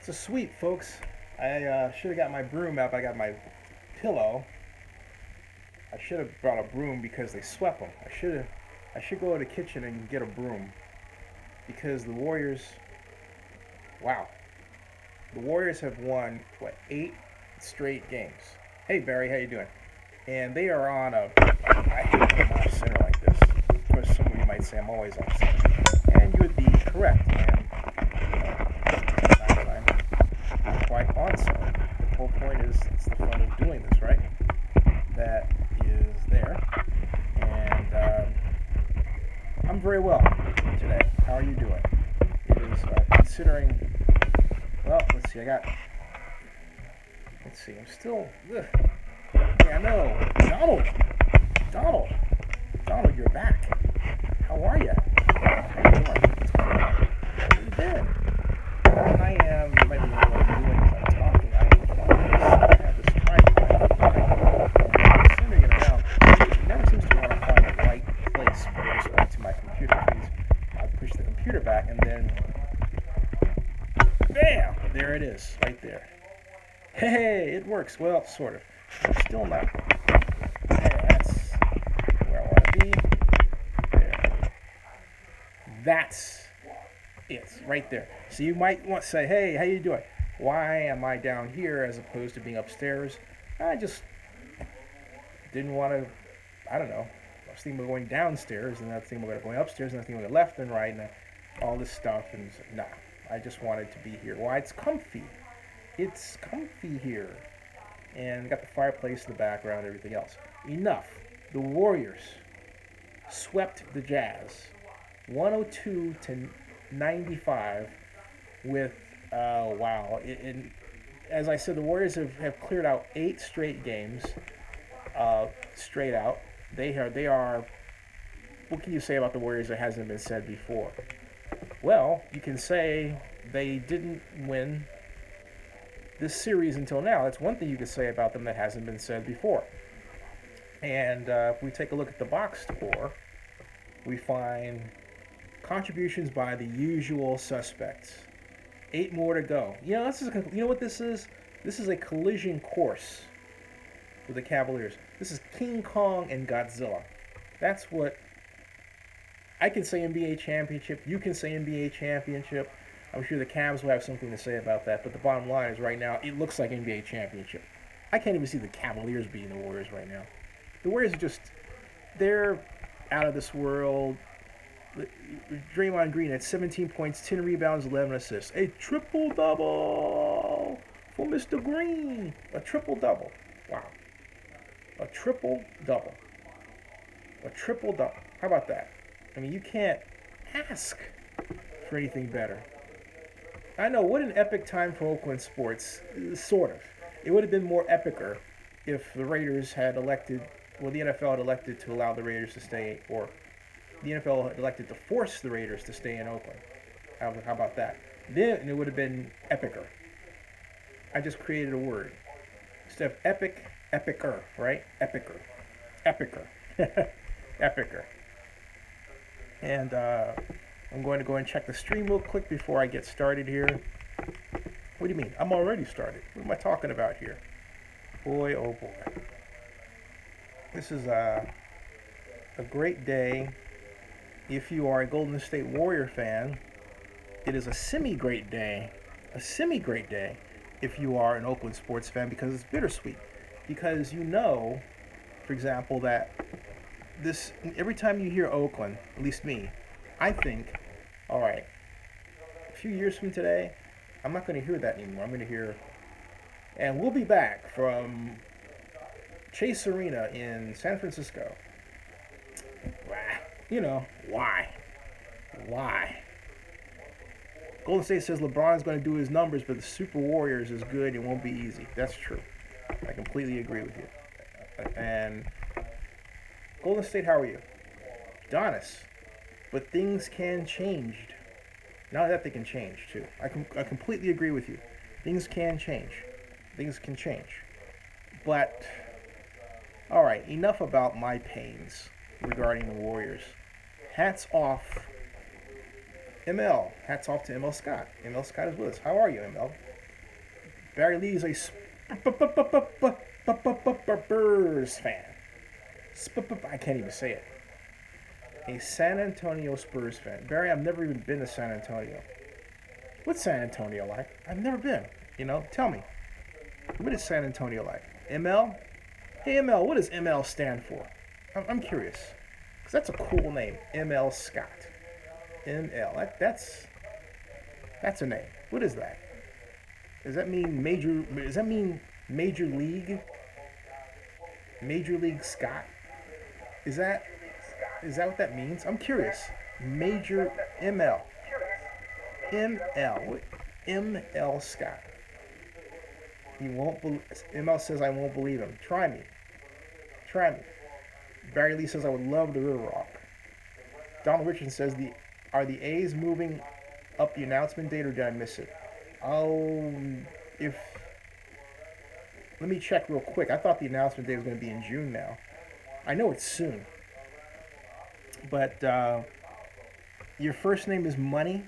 It's a sweep, folks. I should have got my broom out. I got my pillow. I should have brought a broom because they swept them. I should go to the kitchen and get a broom because the Warriors. Wow, the Warriors have won what 8 straight games. Hey Barry, how you doing? And they are on a. I hate when I'm off center like this. Of course, some of you might say I'm always off center, and you would be correct. And sometimes I'm not quite on center. The whole point is it's the fun of doing this, right? That is there, and I'm very well today. How are you doing? It is considering. Well, let's see. Let's see. I'm still. Ugh. Yeah, I know. Donald, Donald, you're back. How are you? How you doing? What's going on? How you been? I am. You might be wondering what I'm doing as I'm talking. I have this tripod, and I'm sending it around. It never seems to want to find the right place with respect to my computer. Please, I push the computer back, and then, bam! There it is, right there. Hey, it works. Well, sort of. Still not. There, that's where I want to be. There. That's it, right there. So you might want to say, hey, how you doing? Why am I down here as opposed to being upstairs? I just didn't want to, I don't know. I was thinking of going downstairs, and I was thinking about going upstairs, and I was thinking about left and right, and all this stuff, and nah, I just wanted to be here. Why? It's comfy. It's comfy here. And got the fireplace in the background and everything else. Enough. The Warriors swept the Jazz 102 to 95 with, wow. As I said, the Warriors have cleared out 8 straight games straight out. They are, what can you say about the Warriors that hasn't been said before? Well, you can say they didn't win this series until now. That's one thing you could say about them that hasn't been said before. And if we take a look at the box score, we find contributions by the usual suspects. 8 more to go. You know what this is? This is a collision course with the Cavaliers. This is King Kong and Godzilla. That's what I can say. NBA championship. You can say NBA championship. I'm sure the Cavs will have something to say about that, but the bottom line is right now, it looks like NBA championship. I can't even see the Cavaliers beating the Warriors right now. The Warriors are just, they're out of this world. Draymond Green had 17 points, 10 rebounds, 11 assists. A triple-double for Mr. Green. A triple-double. Wow. A triple-double. A triple-double. How about that? I mean, you can't ask for anything better. I know, what an epic time for Oakland sports. Sort of. It would have been more epicer if the Raiders had elected, well, the NFL had elected to allow the Raiders to stay, or the NFL had elected to force the Raiders to stay in Oakland. How about that? Then it would have been epicer. I just created a word. Instead of epic, epicer, right? Epicer. Epicer. Epicer. And, I'm going to go and check the stream real quick before I get started here. What do you mean? I'm already started. What am I talking about here? Boy, oh boy. This is a great day if you are a Golden State Warrior fan. It is a semi-great day. A semi-great day if you are an Oakland sports fan, because it's bittersweet. Because you know, for example, that this every time you hear Oakland, at least me, I think, all right, a few years from today, I'm not going to hear that anymore. I'm going to hear, and we'll be back from Chase Arena in San Francisco. You know, why? Why? Golden State says LeBron's going to do his numbers, but the Super Warriors is good. It won't be easy. That's true. I completely agree with you. And Golden State, how are you? Adonis. But things can change. Not that they can change, too. I completely agree with you. Things can change. Things can change. But, all right, enough about my pains regarding the Warriors. Hats off, ML. Hats off to ML Scott. ML Scott is with us. How are you, ML? Barry Lee is a Spurs fan. I can't even say it. A San Antonio Spurs fan. Barry, I've never even been to San Antonio. What's San Antonio like? I've never been. Tell me. What is San Antonio like? ML? Hey, ML, what does ML stand for? I'm curious. Because that's a cool name. ML Scott. ML. That's a name. What is that? Does that mean Major League? Major League Scott? Is that what that means? I'm curious. Major ML. ML. What? ML Scott. He won't believe. ML says I won't believe him. Try me. Barry Lee says I would love the River Rock. Donald Richardson says are the A's moving up the announcement date or did I miss it? Let me check real quick. I thought the announcement date was going to be in June now. I know it's soon. But your first name is Money.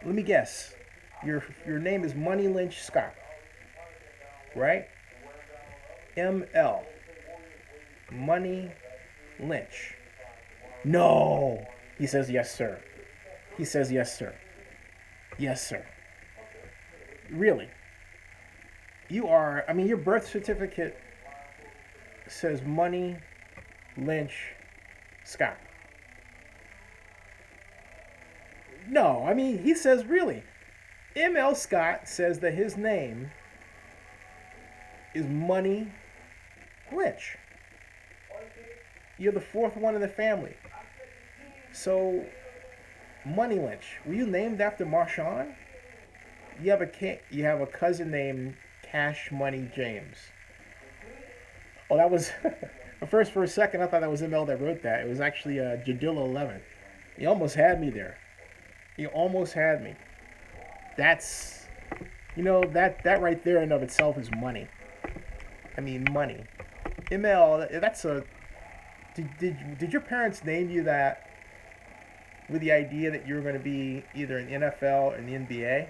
Let me guess. Your name is Money Lynch Scott. Right? ML. Money Lynch. No. He says yes, sir. Yes, sir. Really? Your birth certificate says Money Lynch Scott. No, he says really. ML Scott says that his name is Money Lynch. You're the fourth one in the family. So, Money Lynch, were you named after Marshawn? You have a cousin named Cash Money James. Oh, that was for a second I thought that was ML that wrote that. It was actually Jadilla 11. You almost had me there. That's that right there in and of itself is money. Money. ML, that's a did your parents name you that with the idea that you were going to be either in the NFL or in the NBA?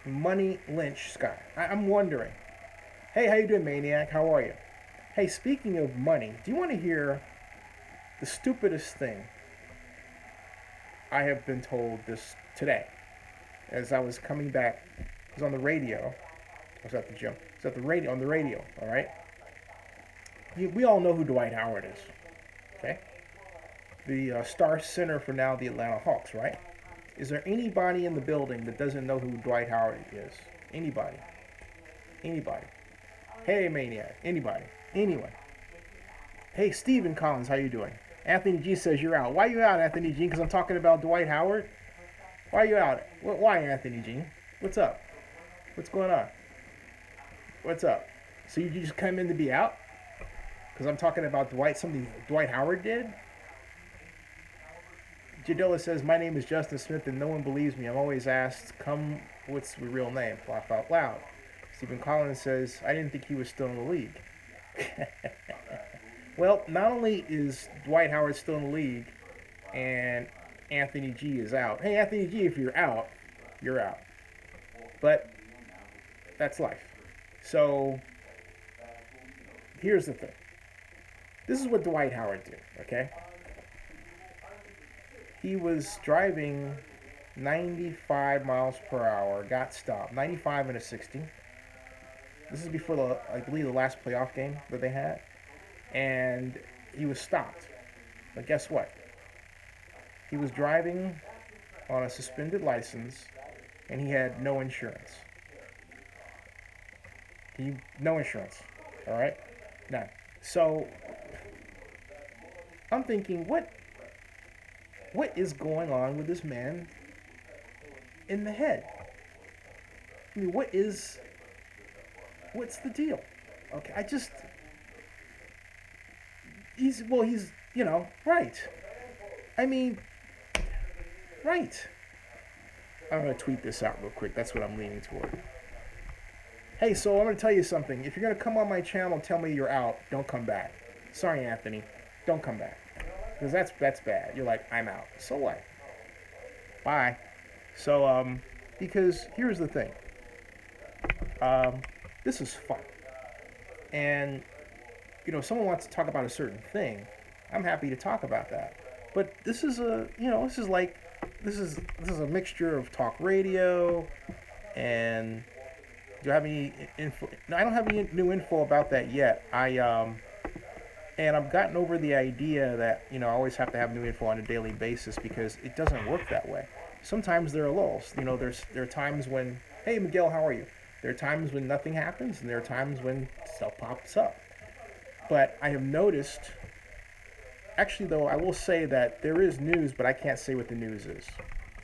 Money Lynch Scott. I'm wondering. Hey, how you doing, Maniac? How are you? Hey, speaking of money, do you want to hear the stupidest thing I have been told this today? As I was coming back, I was on the radio. I was at the gym. I was at the radio, on the radio, all right? We all know who Dwight Howard is, okay? The star center for now the Atlanta Hawks, right? Is there anybody in the building that doesn't know who Dwight Howard is? Anybody? Hey, Maniac. Anybody? Anyone? Hey, Stephen Collins, how you doing? Anthony G says you're out. Why you out, Anthony G? Because I'm talking about Dwight Howard? Why are you out? Why, Anthony G? What's up? What's going on? What's up? So you just come in to be out? Because I'm talking about something Dwight Howard did? Jadilla says, my name is Justin Smith and no one believes me. I'm always asked, what's your real name? Laugh out loud. Stephen Collins says, I didn't think he was still in the league. Well, not only is Dwight Howard still in the league and Anthony G is out. Hey, Anthony G, if you're out, you're out. But that's life. So here's the thing. This is what Dwight Howard did, okay? He was driving 95 miles per hour, got stopped. 95 and a 60. This is before I believe the last playoff game that they had. And he was stopped. But guess what? He was driving on a suspended license and he had no insurance. No insurance. All right? None. So I'm thinking, what is going on with this man in the head? What's the deal? Okay, he's, right. Right. I'm going to tweet this out real quick. That's what I'm leaning toward. Hey, so I'm going to tell you something. If you're going to come on my channel and tell me you're out, don't come back. Sorry, Anthony. Don't come back. Because that's bad. You're like, I'm out. So what? Bye. So, because here's the thing. Um, this is fun. And, if someone wants to talk about a certain thing, I'm happy to talk about that. But this is this is a mixture of talk radio and do I have any info? No, I don't have any new info about that yet. And I've gotten over the idea that I always have to have new info on a daily basis because it doesn't work that way. Sometimes there are lulls. There are times when, hey Miguel, how are you? There are times when nothing happens, and there are times when stuff pops up. But I have noticed, actually though, I will say that there is news, but I can't say what the news is.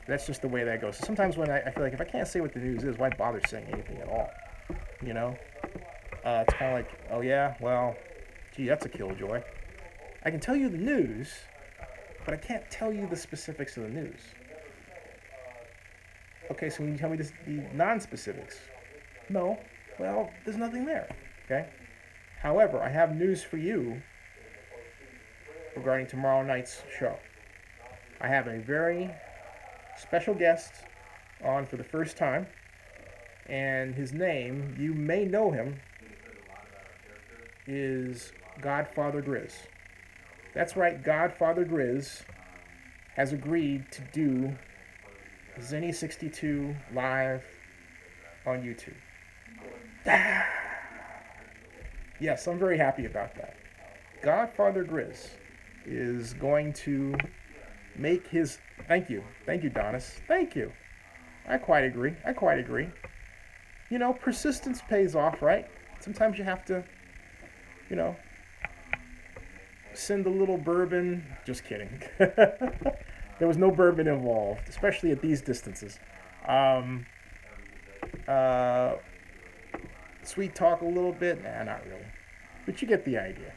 That's just the way that goes. So sometimes when I feel like if I can't say what the news is, why bother saying anything at all? You know, it's kind of like, oh yeah, well, gee, that's a killjoy. I can tell you the news, but I can't tell you the specifics of the news. Okay, so when you tell me the non-specifics, no, well, there's nothing there. Okay. However, I have news for you regarding tomorrow night's show. I have a very special guest on for the first time, and his name, you may know him, is Godfather Grizz. That's right, Godfather Grizz has agreed to do Zenny 62 live on YouTube. Yes, I'm very happy about that. Godfather Grizz is going to make his... Thank you, Donis. Thank you. I quite agree. Persistence pays off, right? Sometimes you have to, send a little bourbon. Just kidding. There was no bourbon involved, especially at these distances. Sweet talk a little bit? Nah, not really. But you get the idea.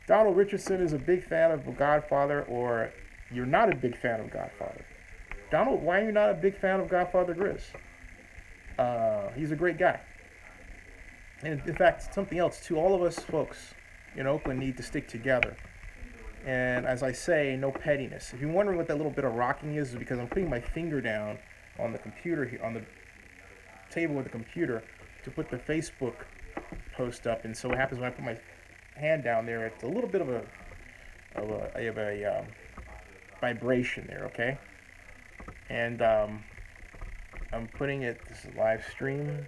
Donald Richardson is a big fan of Godfather, or you're not a big fan of Godfather. Donald, why are you not a big fan of Godfather Grizz? He's a great guy. And in fact, something else too, all of us folks in Oakland need to stick together. And as I say, no pettiness. If you're wondering what that little bit of rocking is because I'm putting my finger down on the computer here, on the table with the computer to put the Facebook post up. And so what happens when I put my hand down there, it's a little bit of a vibration there, okay? And I'm putting it, this is live stream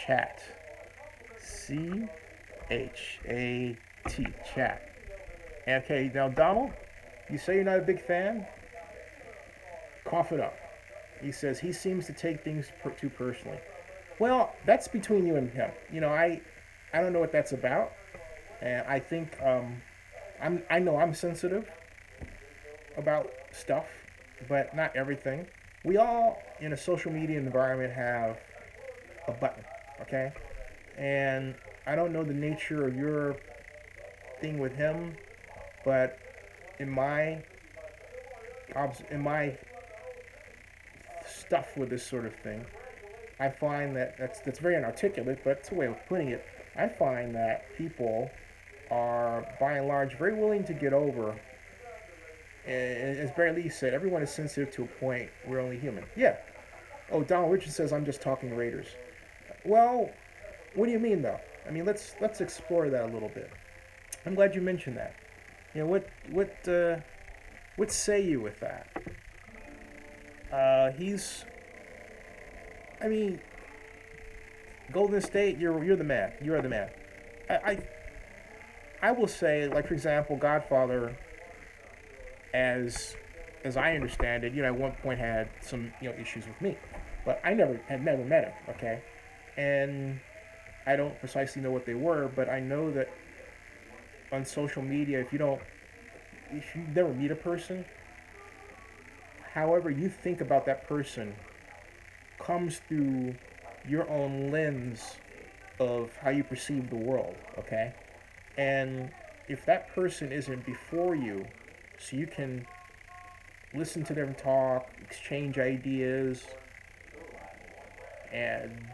chat, C-H-A-T, chat. Okay, now Donald, you say you're not a big fan? Cough it up. He says he seems to take things too personally. Well, that's between you and him. I don't know what that's about, and I think I know I'm sensitive about stuff, but not everything. We all in a social media environment have a button, okay? And I don't know the nature of your thing with him, but in my stuff with this sort of thing, I find that's very inarticulate, but it's a way of putting it. I find that people are, by and large, very willing to get over. As Barry Lee said, everyone is sensitive to a point. We're only human. Yeah. Oh, Donald Richard says I'm just talking Raiders. Well, what do you mean though? I mean, let's explore that a little bit. I'm glad you mentioned that. What say you with that? Golden State, you're the man. You are the man. I will say, like for example, Godfather, as I understand it, at one point had some issues with me, but I had never met him. Okay, and I don't precisely know what they were, but I know that on social media, if you never meet a person, however you think about that person comes through your own lens of how you perceive the world, okay? And if that person isn't before you, so you can listen to them talk, exchange ideas, and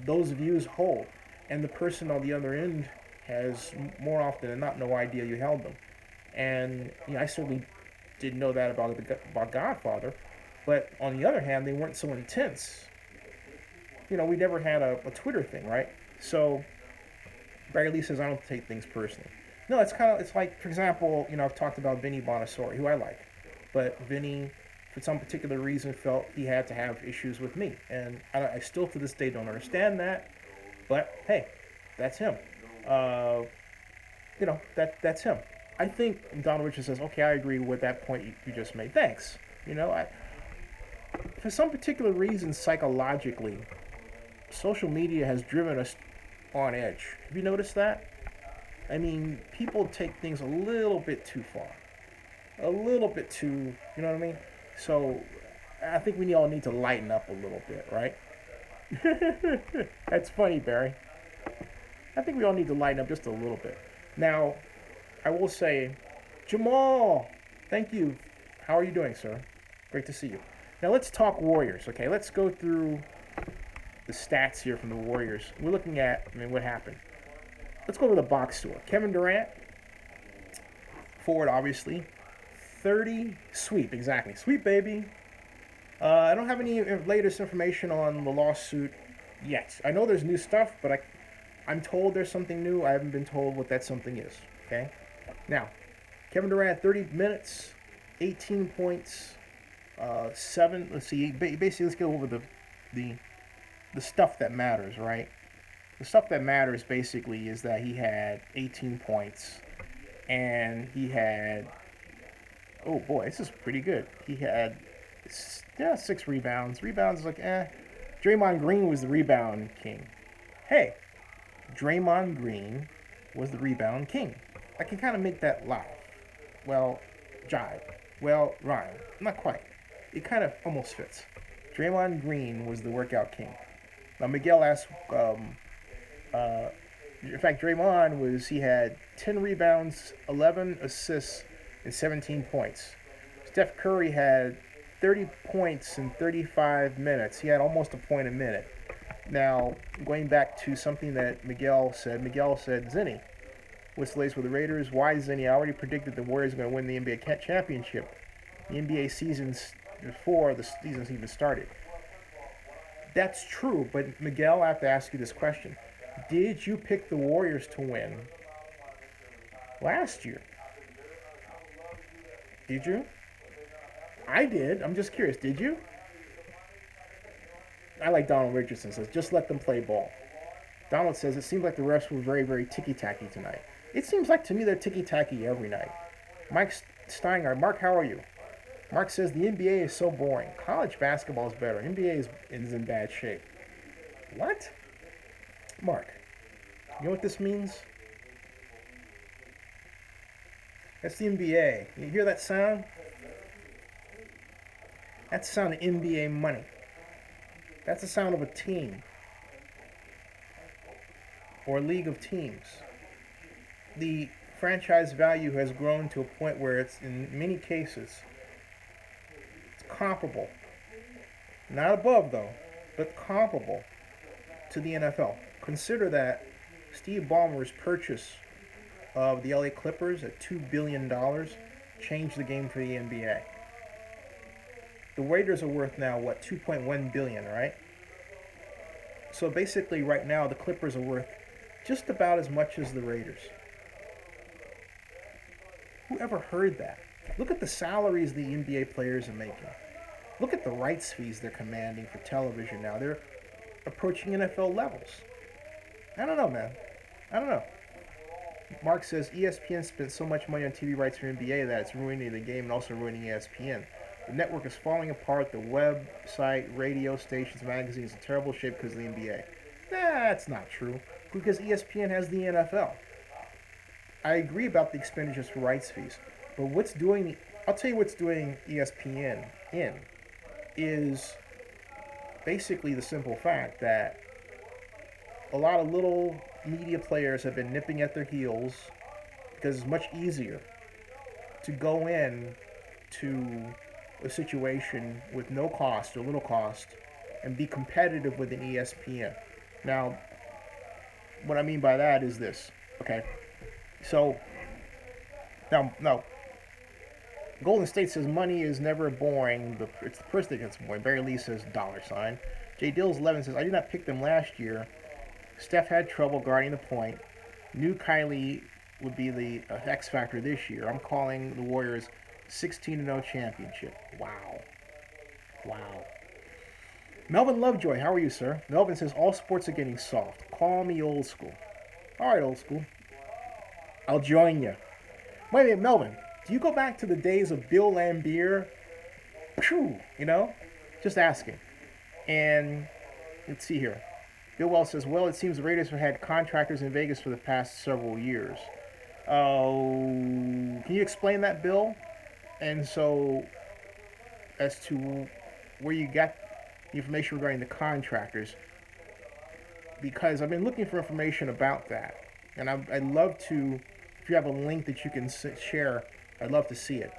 those views hold, and the person on the other end has more often than not no idea you held them. And I certainly didn't know that about Godfather. But on the other hand, they weren't so intense. We never had a Twitter thing, right? So Barry Lee says I don't take things personally. No, it's like, for example, I've talked about Vinny Bonasori, who I like, but Vinny, for some particular reason, felt he had to have issues with me, and I still to this day don't understand that. But hey, that's him. Uh, that's him. I think Donald Richard says, okay, I agree with that point you just made. Thanks. For some particular reason, psychologically, social media has driven us on edge. Have you noticed that? I mean, people take things a little bit too far. A little bit too, you know what I mean? So, I think we all need to lighten up a little bit, right? That's funny, Barry. I think we all need to lighten up just a little bit. Now, I will say, Jamal, thank you. How are you doing, sir? Great to see you. Now, let's talk Warriors, okay? Let's go through the stats here from the Warriors. We're looking at, what happened. Let's go over the box score. Kevin Durant, forward, obviously. 30, sweep, exactly. Sweep, baby. I don't have any latest information on the lawsuit yet. I know there's new stuff, but I'm told there's something new. I haven't been told what that something is, okay? Now, Kevin Durant, 30 minutes, 18 points, 7, let's see, basically let's go over the stuff that matters, right? The stuff that matters basically is that he had 18 points and he had, oh boy, this is pretty good. He had 6 rebounds. Rebounds is like, Draymond Green was the rebound king. Hey, Draymond Green was the rebound king. I can kind of make that laugh. Well, jive. Well, rhyme. Not quite. It kind of almost fits. Draymond Green was the workout king. Now, Miguel asked, in fact, he had 10 rebounds, 11 assists, and 17 points. Steph Curry had 30 points in 35 minutes. He had almost a point a minute. Now, going back to something that Miguel said, Zinni, what's the latest with the Raiders? Why Zinni? I already predicted the Warriors are going to win the NBA championship. The NBA seasons before the season's even started. That's true, but Miguel, I have to ask you this question. Did you pick the Warriors to win last year? Did you? I did. I'm just curious. Did you? I like Donald Richardson says, just let them play ball. Donald says, it seems like the refs were very, very ticky-tacky tonight. It seems like to me they're ticky-tacky every night. Mike Steiner, Mark, how are you? Mark says, the NBA is so boring. College basketball is better. NBA is in bad shape. What? Mark, you know what this means? That's the NBA. You hear that sound? That's the sound of NBA money. That's the sound of a team or a league of teams. The franchise value has grown to a point where it's, in many cases, it's comparable. Not above, though, but comparable to the NFL. Consider that Steve Ballmer's purchase of the LA Clippers at $2 billion changed the game for the NBA. The Raiders are worth now, what, $2.1 billion, right? So basically right now the Clippers are worth just about as much as the Raiders. Who ever heard that? Look at the salaries the NBA players are making. Look at the rights fees they're commanding for television now. They're approaching NFL levels. I don't know, man. I don't know. Mark says ESPN spent so much money on TV rights for NBA that it's ruining the game and also ruining ESPN. The network is falling apart. The website, radio stations, magazines are in terrible shape because of the NBA. That's not true, because ESPN has the NFL. I agree about the expenditures for rights fees, but I'll tell you what's doing ESPN in is basically the simple fact that a lot of little media players have been nipping at their heels because it's much easier to go in to a situation with no cost or little cost and be competitive with an ESPN. Now, what I mean by that is this, okay? So, now, Golden State says money is never boring. It's the person that gets boring. Barry Lee says dollar sign. J Dills 11 says I did not pick them last year. Steph had trouble guarding the point. Knew Kylie would be the X factor this year. I'm calling the Warriors 16-0 championship. Wow. Wow. Melvin Lovejoy, how are you, sir? Melvin says all sports are getting soft. Call me old school. All right, old school. I'll join you. Wait a minute, Melvin. Do you go back to the days of Bill Laimbeer? Phew, you know? Just asking. And let's see here. Bill Wells says, well, it seems the Raiders have had contractors in Vegas for the past several years. Can you explain that, Bill? And so, as to where you got the information regarding the contractors, because I've been looking for information about that. And I'd love to, if you have a link that you can share, I'd love to see it.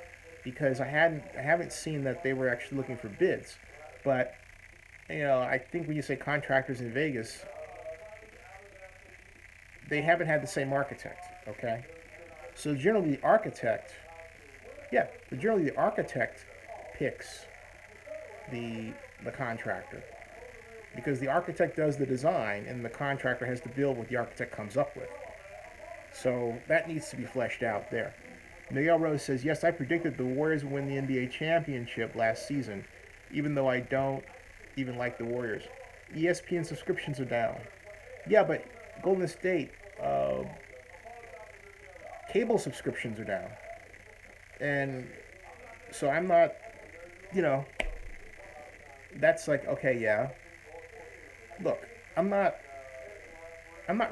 Because I haven't seen that they were actually looking for bids. But, I think when you say contractors in Vegas, they haven't had the same architect, okay? So generally the architect picks the contractor. Because the architect does the design and the contractor has to build what the architect comes up with. So that needs to be fleshed out there. Miguel Rose says, yes, I predicted the Warriors would win the NBA championship last season, even though I don't even like the Warriors. ESPN subscriptions are down. Yeah, but Golden State, cable subscriptions are down. And so I'm not, that's like, okay, yeah. Look, I'm not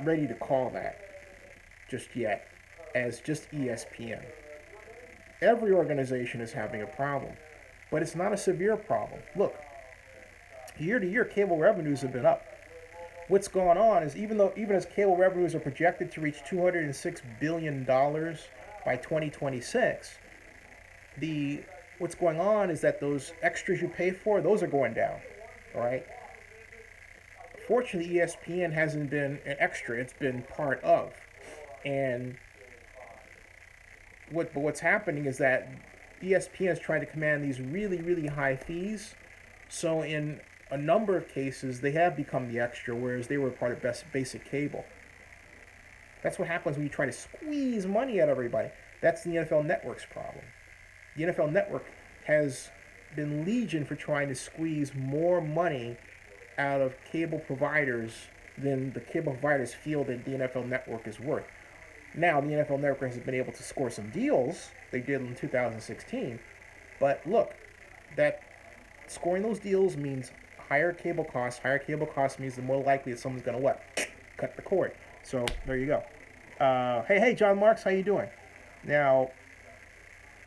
ready to call that just yet as just ESPN. Every organization is having a problem, but it's not a severe problem. Look, year to year, cable revenues have been up. What's going on is even as cable revenues are projected to reach $206 billion by 2026, what's going on is that those extras you pay for, those are going down. All right. Fortunately, ESPN hasn't been an extra; it's been part of. And what's happening is that ESPN is trying to command these really, really high fees. So in a number of cases, they have become the extra, whereas they were part of basic cable. That's what happens when you try to squeeze money out of everybody. That's the NFL Network's problem. The NFL Network has been legion for trying to squeeze more money out of cable providers than the cable providers feel that the NFL Network is worth. Now, the NFL Network has been able to score some deals. They did in 2016. But look, that scoring those deals means higher cable costs. Higher cable costs means the more likely that someone's going to cut the cord. So there you go. Hey, John Marks, how you doing? Now,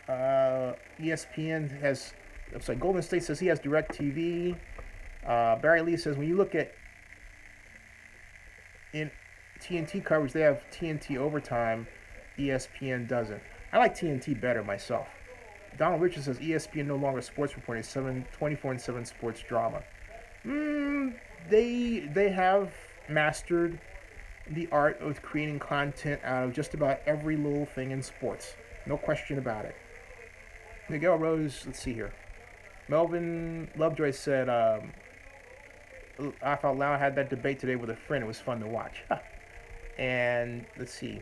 ESPN has, Golden State says he has DirecTV. Barry Lee says when you look at in TNT coverage, they have TNT overtime. ESPN doesn't. I like TNT better myself. Donald Richards says ESPN no longer sports reporting, 24/7 sports drama. They have mastered the art of creating content out of just about every little thing in sports. No question about it. Miguel Rose, let's see here. Melvin Lovejoy said, Laugh Out Loud had that debate today with a friend. It was fun to watch. And let's see.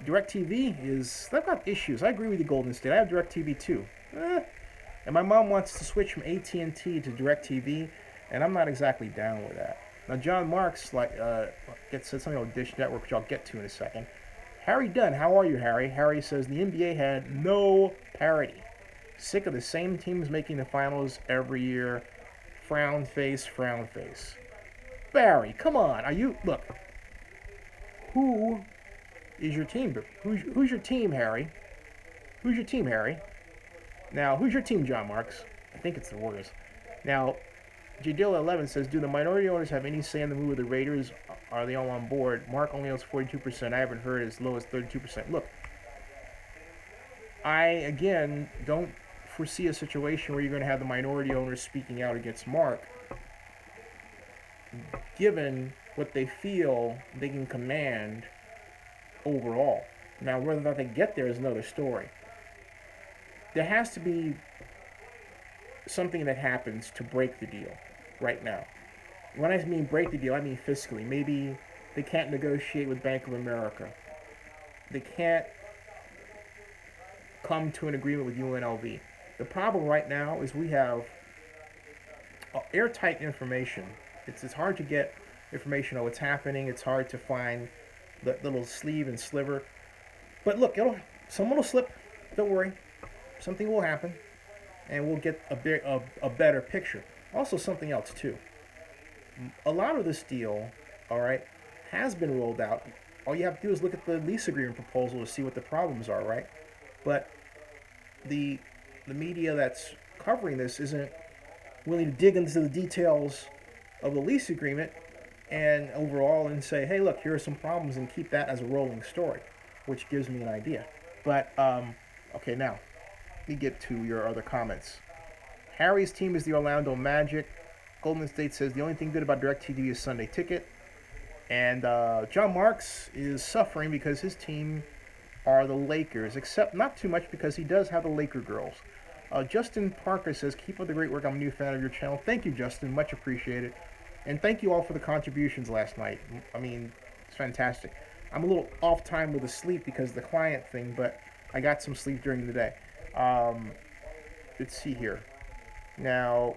DirecTV they've got issues. I agree with you, Golden State. I have DirecTV too. And my mom wants to switch from AT&T to DirecTV, and I'm not exactly down with that. Now, John Marks said something about Dish Network, which I'll get to in a second. Harry Dunn, how are you, Harry? Harry says the NBA had no parity. Sick of the same teams making the finals every year. Frown face, frown face. Barry, come on. Look. Who is your team? Who's your team, Harry? Who's your team, Harry? Now, who's your team, John Marks? I think it's the Warriors. Now, Jadil 11 says, do the minority owners have any say in the move of the Raiders? Are they all on board? Mark only owns 42%. I haven't heard as low as 32%. Look, I, again, don't foresee a situation where you're going to have the minority owners speaking out against Mark, given what they feel they can command overall. Now, whether or not they get there is another story. there has to be something that happens to break the deal right now. When I mean break the deal, I mean fiscally. Maybe they can't negotiate with Bank of America. They can't come to an agreement with UNLV. The problem right now is we have airtight information. It's hard to get information on what's happening. It's hard to find the little sleeve and sliver. But look, someone will slip. Don't worry. Something will happen, and we'll get a better picture. Also, something else too. A lot of this deal, all right, has been rolled out. All you have to do is look at the lease agreement proposal to see what the problems are, right? But the media that's covering this isn't willing to dig into the details of the lease agreement and overall and say, hey, look, here are some problems, and keep that as a rolling story, which gives me an idea. But okay, now let me get to your other comments. Harry's team is the Orlando Magic. Golden State says the only thing good about DirecTV is Sunday Ticket. And John Marks is suffering because his team are the Lakers, except not too much because he does have the Laker girls. Justin Parker says, keep up the great work. I'm a new fan of your channel. Thank you, Justin. Much appreciated. And thank you all for the contributions last night. I mean, it's fantastic. I'm a little off time with the sleep because of the client thing, but I got some sleep during the day. Let's see here. Now,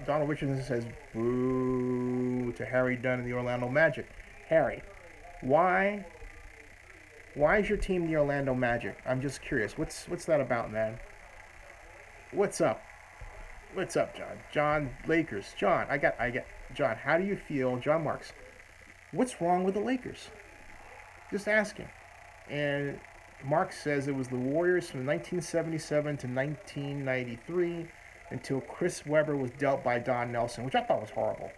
Donald Richardson says, boo to Harry Dunn and the Orlando Magic. Harry, why is your team the Orlando Magic? I'm just curious. What's that about, man? What's up? What's up, John? John, Lakers. John, I get. John, how do you feel? John Marks, what's wrong with the Lakers? Just asking. And Mark says it was the Warriors from 1977 to 1993 until Chris Webber was dealt by Don Nelson, which I thought was horrible.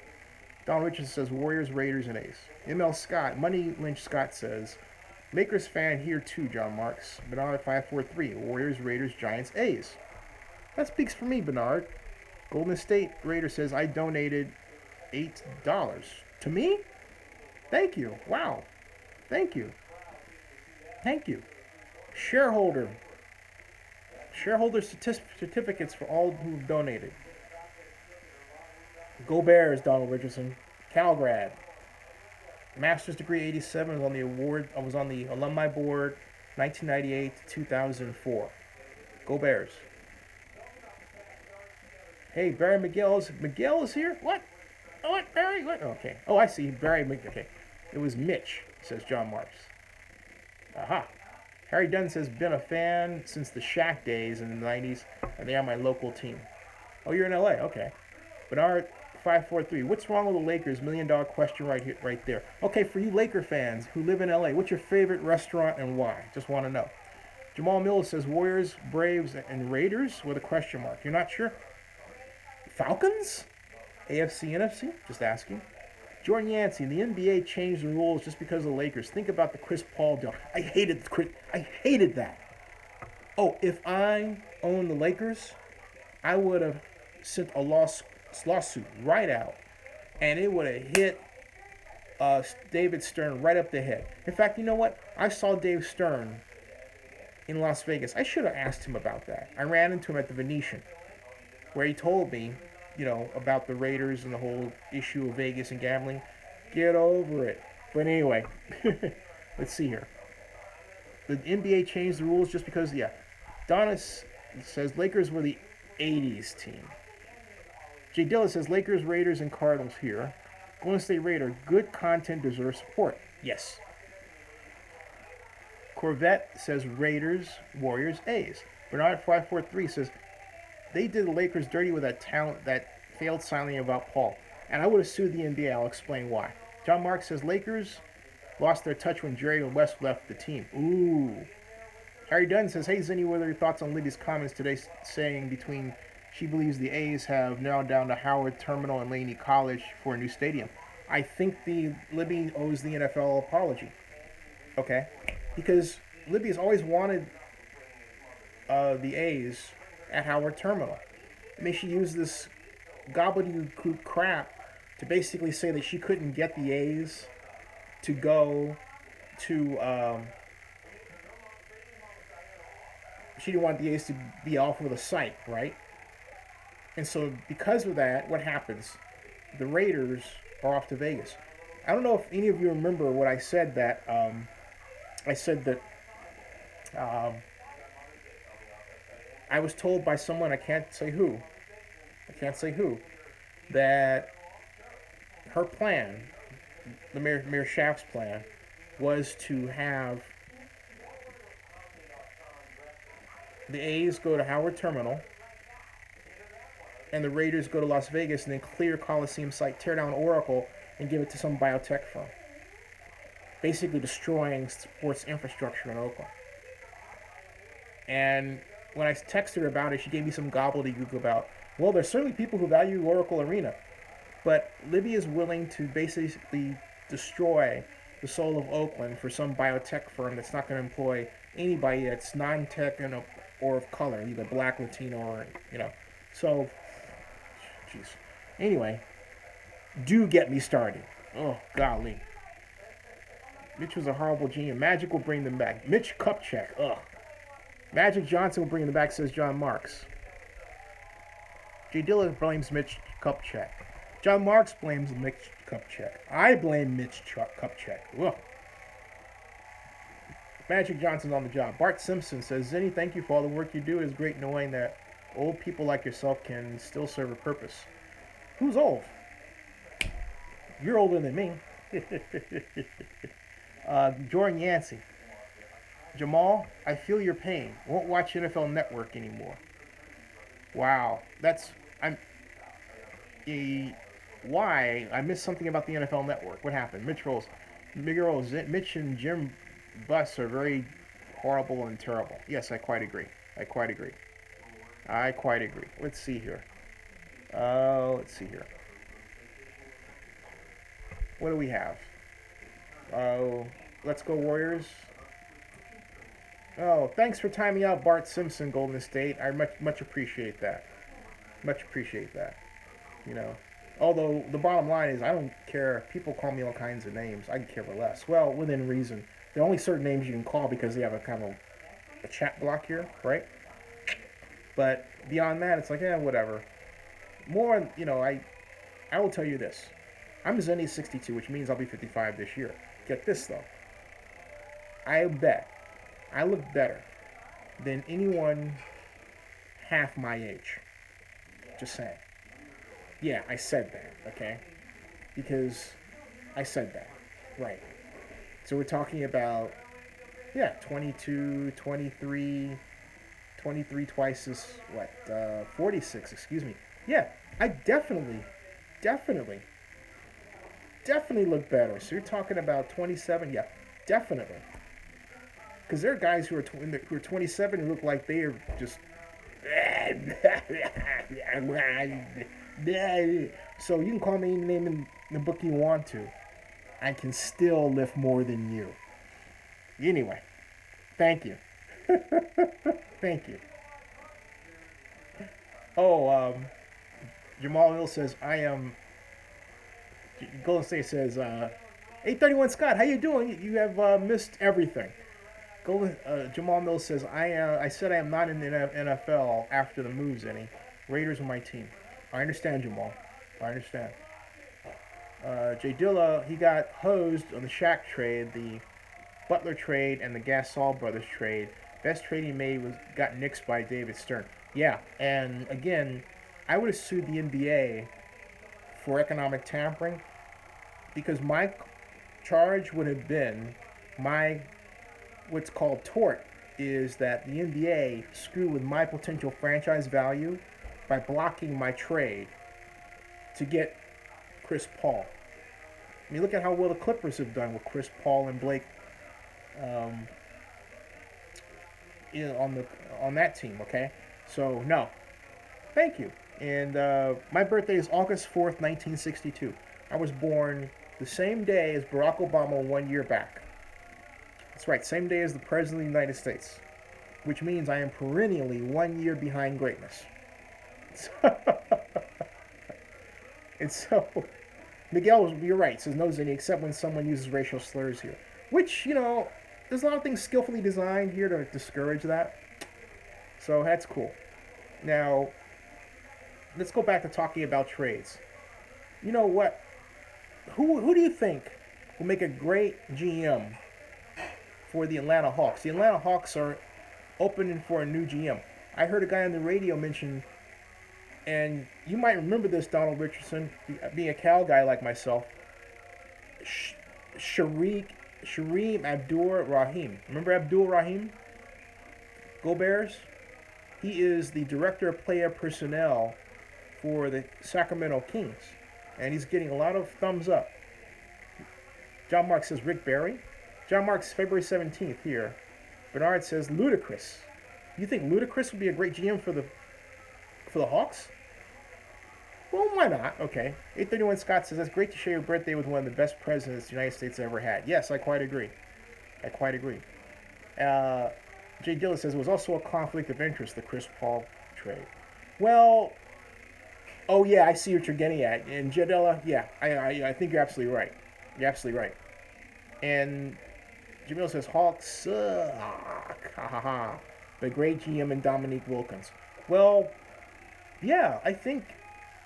Don Richardson says Warriors, Raiders, and A's. ML Scott, Money Lynch Scott says, Lakers fan here too, John Marks. Bernard 543, Warriors, Raiders, Giants, A's. That speaks for me, Bernard. Golden State Raider says, I donated $8. To me? Thank you. Wow. Thank you. Thank you. Shareholder certificates for all who've donated. Go Bears, Donald Richardson. Calgrad. Master's degree 87 was on the award. I was on the alumni board 1998 to 2004. Go Bears. Hey, Barry Miguel is here? What? Oh, what? Barry? What? Okay. Oh, I see. Barry Miguel. Okay. It was Mitch, says John Marks. Aha. Harry Dunn says, been a fan since the Shaq days in the 90s, and they are my local team. Oh, you're in LA. Okay. Bernard 543. What's wrong with the Lakers? $1 million question right there. Okay, for you Laker fans who live in LA, what's your favorite restaurant and why? Just want to know. Jamal Miller says Warriors, Braves, and Raiders with a question mark. You're not sure? Falcons? AFC, NFC? Just asking. Jordan Yancey, the NBA changed the rules just because of the Lakers. Think about the Chris Paul deal. I hated that. Oh, if I owned the Lakers, I would have sent a lawsuit right out, and it would have hit David Stern right up the head. In fact, you know what? I saw Dave Stern in Las Vegas. I should have asked him about that. I ran into him at the Venetian, where he told me, about the Raiders and the whole issue of Vegas and gambling. Get over it. But anyway, let's see here. The NBA changed the rules just because, Donis says Lakers were the 80s team. Jay Dilla says Lakers, Raiders, and Cardinals here. Golden State Raider, good content deserves support. Yes. Corvette says Raiders, Warriors, A's. Bernard 543 says they did the Lakers dirty with that failed signing about Paul. And I would have sued the NBA. I'll explain why. John Marks says Lakers lost their touch when Jerry West left the team. Ooh. Harry Dunn says, hey, Zinni, what are your thoughts on Libby's comments today saying she believes the A's have narrowed down to Howard Terminal and Laney College for a new stadium. I think Libby owes the NFL an apology. Okay? Because Libby has always wanted the A's at Howard Terminal. I mean, she used this gobbledygook crap to basically say that she couldn't get the A's to go to she didn't want the A's to be off with a sight, right? And so because of that, what happens? The Raiders are off to Vegas. I don't know if any of you remember what I said that I said that um, I was told by someone, I can't say who, that her plan, the Mayor Schaaf's plan, was to have the A's go to Howard Terminal and the Raiders go to Las Vegas and then clear Coliseum site, tear down Oracle, and give it to some biotech firm. Basically destroying sports infrastructure in Oakland. And when I texted her about it, she gave me some gobbledygook about, well, there's certainly people who value Oracle Arena, but Libby is willing to basically destroy the soul of Oakland for some biotech firm that's not going to employ anybody that's non-tech or of color, either black, Latino, or, So, jeez. Anyway, do get me started. Oh, golly. Mitch was a horrible genius. Magic will bring them back. Mitch Kupchak. Ugh. Magic Johnson will bring them back, says John Marks. Jay Dilla blames Mitch Kupchak. John Marks blames Mitch Kupchak. I blame Mitch Kupchak. Ugh. Magic Johnson's on the job. Bart Simpson says, Zinni, thank you for all the work you do. It is great knowing that old people like yourself can still serve a purpose. Who's old? You're older than me. Jordan Yancey. Jamal, I feel your pain. Won't watch NFL Network anymore. Wow. Why? I missed something about the NFL Network. What happened? Mitch and Jim Buss are very horrible and terrible. Yes, I quite agree. Let's see here. What do we have? Let's go Warriors. Oh, thanks for timing out Bart Simpson, Golden State. I much appreciate that. Although the bottom line is I don't care. People call me all kinds of names. I can care less. Well, within reason. There are only certain names you can call because they have a kind of a chat block here, right? But beyond that, it's like, whatever. More, I will tell you this. I'm Zenny 62, which means I'll be 55 this year. Get this, though. I bet I look better than anyone half my age. Just saying. Yeah, I said that, okay? Because I said that. Right. So we're talking about, 22, 23 twice as, 46, excuse me. Yeah, I definitely look better. So you're talking about 27? Yeah, definitely. Because there are guys who are 27 who look like they are just... So you can call me any name in the book you want to. I can still lift more than you. Anyway, thank you. Thank you. Oh, Jamal Hill says, I am... Golden State says, 831 Scott, how you doing? You have missed everything. Jamal Mills says, I said I am not in the NFL after the moves, any. Raiders are my team. I understand, Jamal. I understand. Jay Dilla, he got hosed on the Shaq trade, the Butler trade, and the Gasol brothers trade. Best trade he made got nixed by David Stern. Yeah, and again, I would have sued the NBA for economic tampering because my charge would have been what's called tort is that the NBA screwed with my potential franchise value by blocking my trade to get Chris Paul. I mean, look at how well the Clippers have done with Chris Paul and Blake on that team, okay? So, no. Thank you. And my birthday is August 4th, 1962. I was born the same day as Barack Obama 1 year back. That's right, same day as the President of the United States, which means I am perennially 1 year behind greatness. And so, Miguel, you're right, says no Zinni, except when someone uses racial slurs here. Which, there's a lot of things skillfully designed here to discourage that. So that's cool. Now, let's go back to talking about trades. You know what? Who do you think will make a great GM for the Atlanta Hawks? The Atlanta Hawks are opening for a new GM. I heard a guy on the radio mention, and you might remember this, Donald Richardson, being a Cal guy like myself, Shareem Abdur Rahim. Remember Abdul Rahim? Go Bears? He is the director of player personnel for the Sacramento Kings, and he's getting a lot of thumbs up. John Mark says Rick Barry. John Mark's February 17th here. Bernard says Ludacris. You think Ludacris would be a great GM for the Hawks? Well, why not? Okay. 831 Scott says, that's great to share your birthday with one of the best presidents the United States ever had. Yes, I quite agree. I quite agree. Jay Dilla says, it was also a conflict of interest, the Chris Paul trade. Well, oh yeah, I see what you're getting at. And Jay Dilla, yeah, I think you're absolutely right. You're absolutely right. And Jamil says, Hawks suck. Ha ha ha. The great GM and Dominique Wilkins. Well, yeah, I think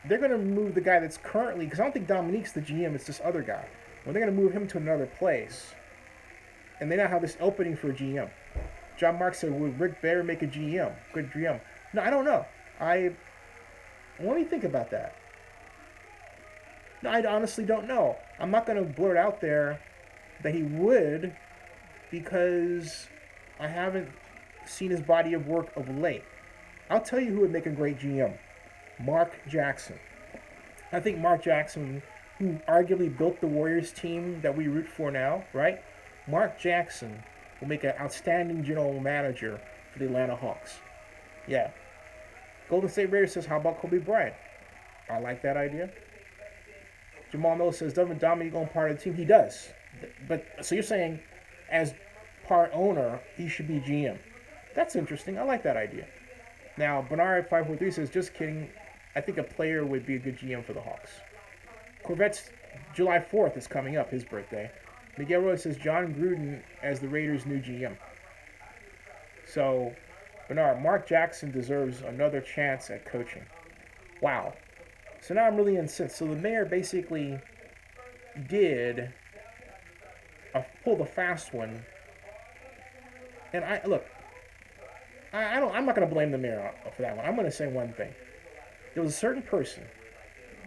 they're going to move the guy that's currently, because I don't think Dominique's the GM, it's this other guy. Well, they're going to move him to another place. And they now have this opening for a GM. John Mark said, would Rick Barry make a GM? Good GM. No, I don't know. Let me think about that. No, I honestly don't know. I'm not going to blurt out there that he would, because I haven't seen his body of work of late. I'll tell you who would make a great GM. Mark Jackson. I think Mark Jackson, who arguably built the Warriors team that we root for now, right? Mark Jackson will make an outstanding general manager for the Atlanta Hawks. Yeah. Golden State Raiders says, how about Kobe Bryant? I like that idea. Jamal Miller says, doesn't Dominique own part of the team? He does. But so you're saying, as part owner, he should be GM. That's interesting. I like that idea. Now, Bernard 543 says, just kidding. I think a player would be a good GM for the Hawks. Corvette's July 4th is coming up, his birthday. Miguel Roy says, John Gruden as the Raiders' new GM. So, Bernard, Mark Jackson deserves another chance at coaching. Wow. So now I'm really incensed. So the mayor basically did pull the fast one. And I'm not going to blame the mayor for that one. I'm going to say one thing. There was a certain person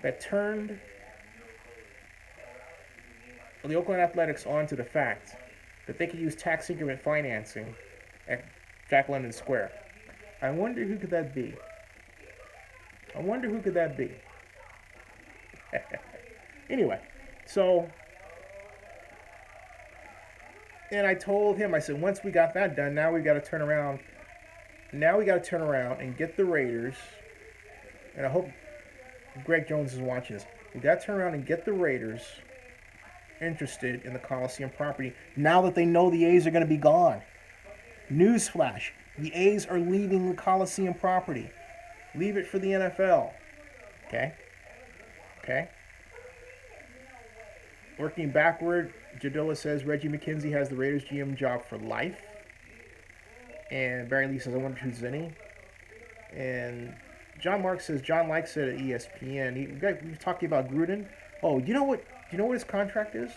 that turned the Oakland Athletics onto the fact that they could use tax increment financing at Jack London Square. I wonder who could that be? Anyway, so, and I told him, I said, once we got that done, now we got to turn around. Now we got to turn around and get the Raiders, and I hope Greg Jones is watching this. We got to turn around and get the Raiders interested in the Coliseum property now that they know the A's are going to be gone. Newsflash, the A's are leaving the Coliseum property. Leave it for the NFL. Okay? Working backward, Jadilla says Reggie McKenzie has the Raiders GM job for life. And Barry Lee says, I wonder who's any. And John Mark says John likes it at ESPN. He was talking about Gruden. Oh, you know what his contract is?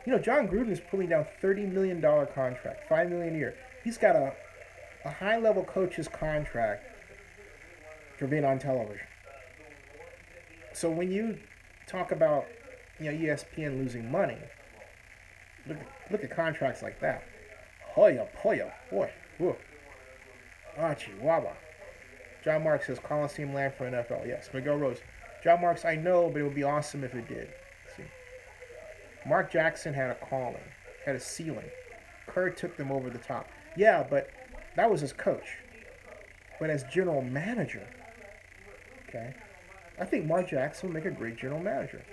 You know, John Gruden is pulling down $30 million contract, $5 million a year. He's got a high-level coach's contract for being on television. So when you talk about, ESPN losing money, look at contracts like that. Hoya, boy, whoa. Chihuahua. John Marks says Coliseum land for NFL. Yes, Miguel Rose. John Marks, I know, but it would be awesome if it did. See, Mark Jackson had a calling, had a ceiling. Kerr took them over the top. Yeah, but that was his coach. But as general manager, okay, I think Mark Jackson would make a great general manager.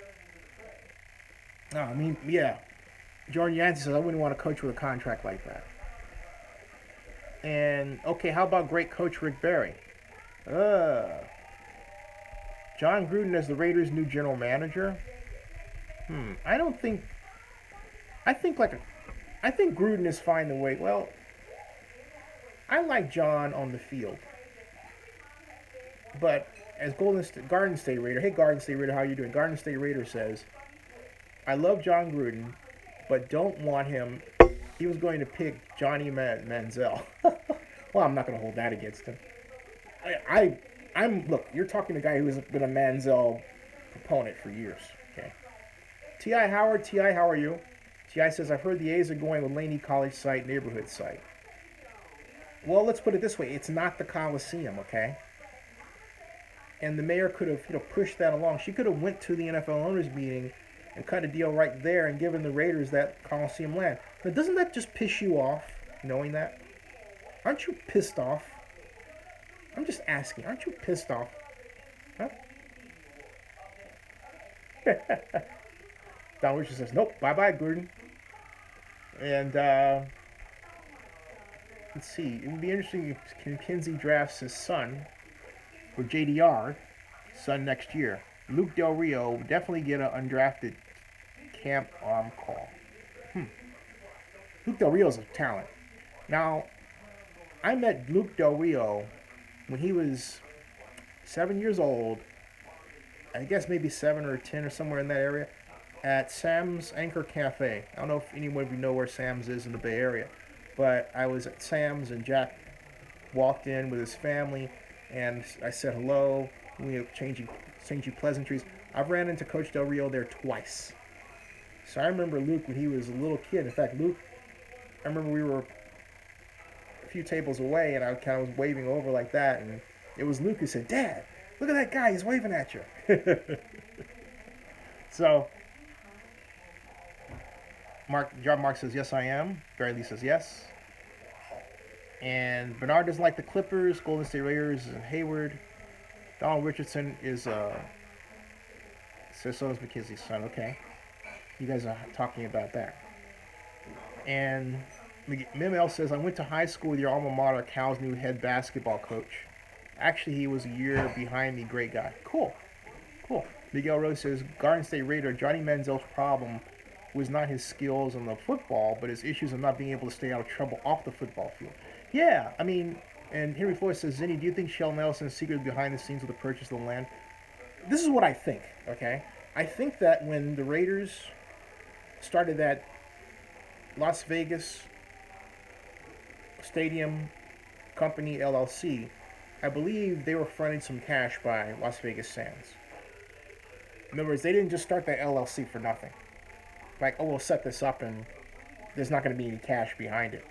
Jordan Yancey says, I wouldn't want to coach with a contract like that. And, okay, how about great coach Rick Barry? John Gruden as the Raiders' new general manager? I think Gruden is fine the way, I like John on the field, but as Garden State Raider, hey Garden State Raider, how you doing? Garden State Raider says, I love John Gruden, but don't want him. He was going to pick Johnny Manziel. Well, I'm not going to hold that against him. I'm look. You're talking to a guy who has been a Manziel proponent for years. Okay. Ti Howard, Ti, how are you? Ti says I've heard the A's are going with Laney College site, neighborhood site. Well, let's put it this way: it's not the Coliseum, okay? And the mayor could have, pushed that along. She could have went to the NFL owners meeting and cut a deal right there and given the Raiders that Coliseum land. Now, doesn't that just piss you off, knowing that? Aren't you pissed off? I'm just asking. Aren't you pissed off? Huh? Don Richard says, nope, bye-bye, Gruden. And, let's see. It would be interesting if Kinsey drafts his son, or JDR, son next year. Luke Del Rio would definitely get an undrafted camp arm call. Luke Del Rio's a talent. Now, I met Luke Del Rio when he was 7 years old. I guess maybe 7 or 10 or somewhere in that area, at Sam's Anchor Cafe. I don't know if anyone of you know where Sam's is in the Bay Area, but I was at Sam's and Jack walked in with his family, and I said hello. We were exchanging pleasantries. I've ran into Coach Del Rio there twice. So I remember Luke when he was a little kid. In fact, Luke, I remember we were a few tables away, and I kind of was waving over like that, and it was Luke who said, Dad, look at that guy, he's waving at you. So, John Mark says, yes, I am. Barry Lee says, yes. And Bernard doesn't like the Clippers, Golden State Warriors, and Hayward. Donald Richardson is, says so is McKinsey's son. Okay. You guys are talking about that. And Mimel says, I went to high school with your alma mater, Cal's new head basketball coach. Actually, he was a year behind me. Great guy. Cool. Miguel Rose says, Garden State Raider, Johnny Manziel's problem was not his skills on the football, but his issues of not being able to stay out of trouble off the football field. Yeah, I mean, and Henry Floyd says, Zinni, do you think Shell Nelson's secret behind the scenes with the purchase of the land? This is what I think, okay? I think that when the Raiders started that Las Vegas Stadium Company LLC, I believe they were fronted some cash by Las Vegas Sands. In other words, they didn't just start that LLC for nothing. Like, oh, we'll set this up and there's not going to be any cash behind it.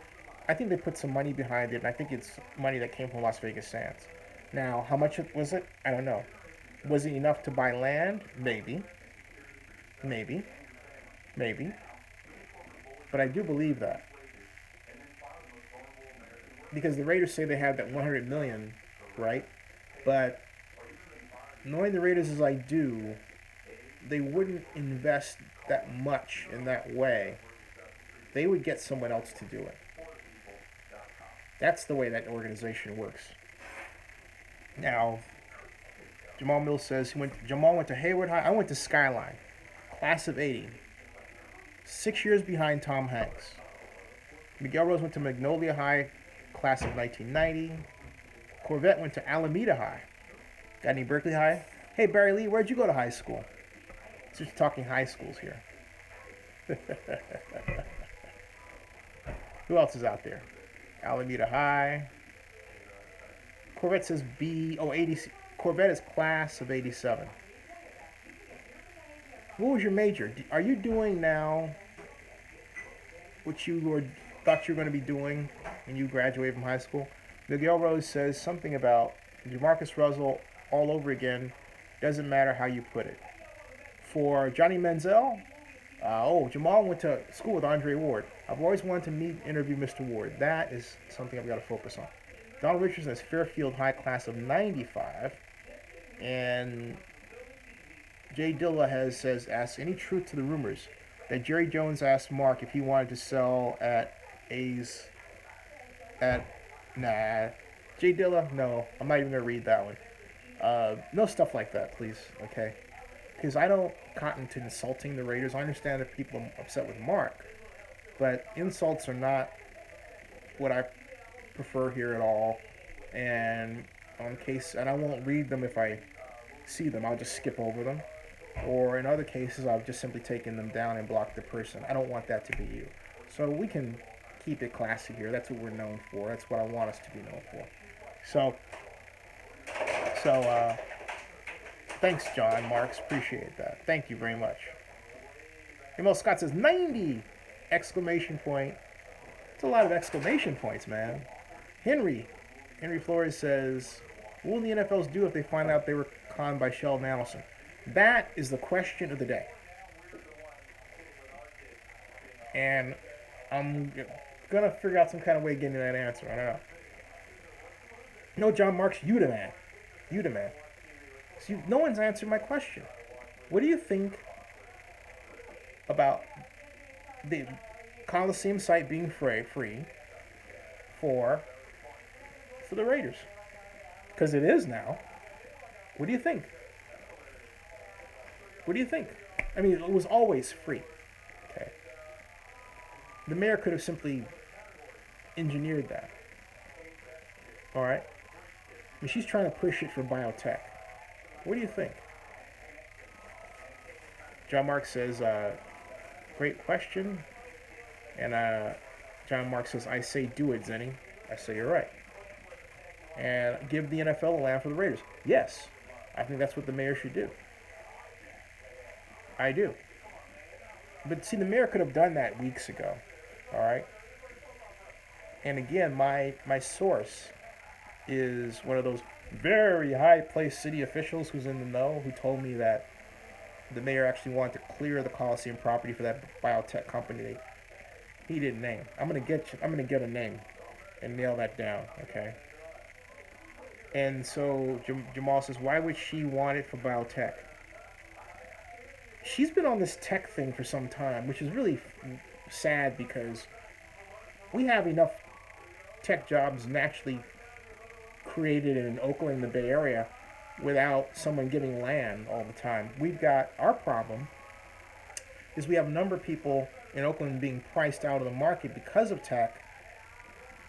I think they put some money behind it, and I think it's money that came from Las Vegas Sands. Now, how much was it? I don't know. Was it enough to buy land? Maybe. But I do believe that. Because the Raiders say they have that $100 million, right? But knowing the Raiders as I do, they wouldn't invest that much in that way. They would get someone else to do it. That's the way that organization works. Now, Jamal Mills says Jamal went to Hayward High. I went to Skyline, class of '80. 6 years behind Tom Hanks. Miguel Rose went to Magnolia High, class of 1990. Corvette went to Alameda High. Got any Berkeley High? Hey, Barry Lee, where'd you go to high school? Just talking high schools here. Who else is out there? Alameda High. Corvette says 80. Corvette is class of 87. What was your major? Are you doing now what you thought you were going to be doing when you graduated from high school? Miguel Rose says something about Jamarcus Russell all over again. Doesn't matter how you put it. For Johnny Manziel, Jamal went to school with Andre Ward. I've always wanted to interview Mr. Ward. That is something I've got to focus on. Donald Richardson is Fairfield High, class of 95. And Jay Dilla asks, any truth to the rumors that Jerry Jones asked Mark if he wanted to sell at A's Jay Dilla, no. I'm not even going to read that one. No stuff like that, please, okay? Because I don't cotton to insulting the Raiders. I understand that people are upset with Mark, but insults are not what I prefer here at all. And and I won't read them if I see them. I'll just skip over them. Or in other cases, I've just simply taken them down and blocked the person. I don't want that to be you. So we can keep it classy here. That's what we're known for. That's what I want us to be known for. So, so thanks, John Marks. Appreciate that. Thank you very much. Emil Scott says 90! Exclamation point. It's a lot of exclamation points, man. Henry Flores says, what will the NFLs do if they find out they were conned by Sheldon Adelson? That is the question of the day. And I'm going to figure out some kind of way of getting that answer. I don't know. No, John Marks, you the man. You the man. See, no one's answered my question. What do you think about the Coliseum site being free for the Raiders? Because it is now. What do you think? What do you think? I mean, it was always free. Okay. The mayor could have simply engineered that. All right. I mean, she's trying to push it for biotech. What do you think? John Mark says, great question. And John Mark says, I say do it, Zenny. I say you're right. And give the NFL the land for the Raiders. Yes, I think that's what the mayor should do. I do. But see, the mayor could have done that weeks ago. All right? And again, my source is one of those very high-placed city officials who's in the know, who told me that the mayor actually wanted to clear the Coliseum property for that biotech company he didn't name. I'm gonna get a name and nail that down, okay? And so Jamal says, why would she want it for biotech? She's been on this tech thing for some time, which is really sad because we have enough tech jobs naturally created in Oakland, the Bay Area, without someone getting land all the time. We've got, our problem is we have a number of people in Oakland being priced out of the market because of tech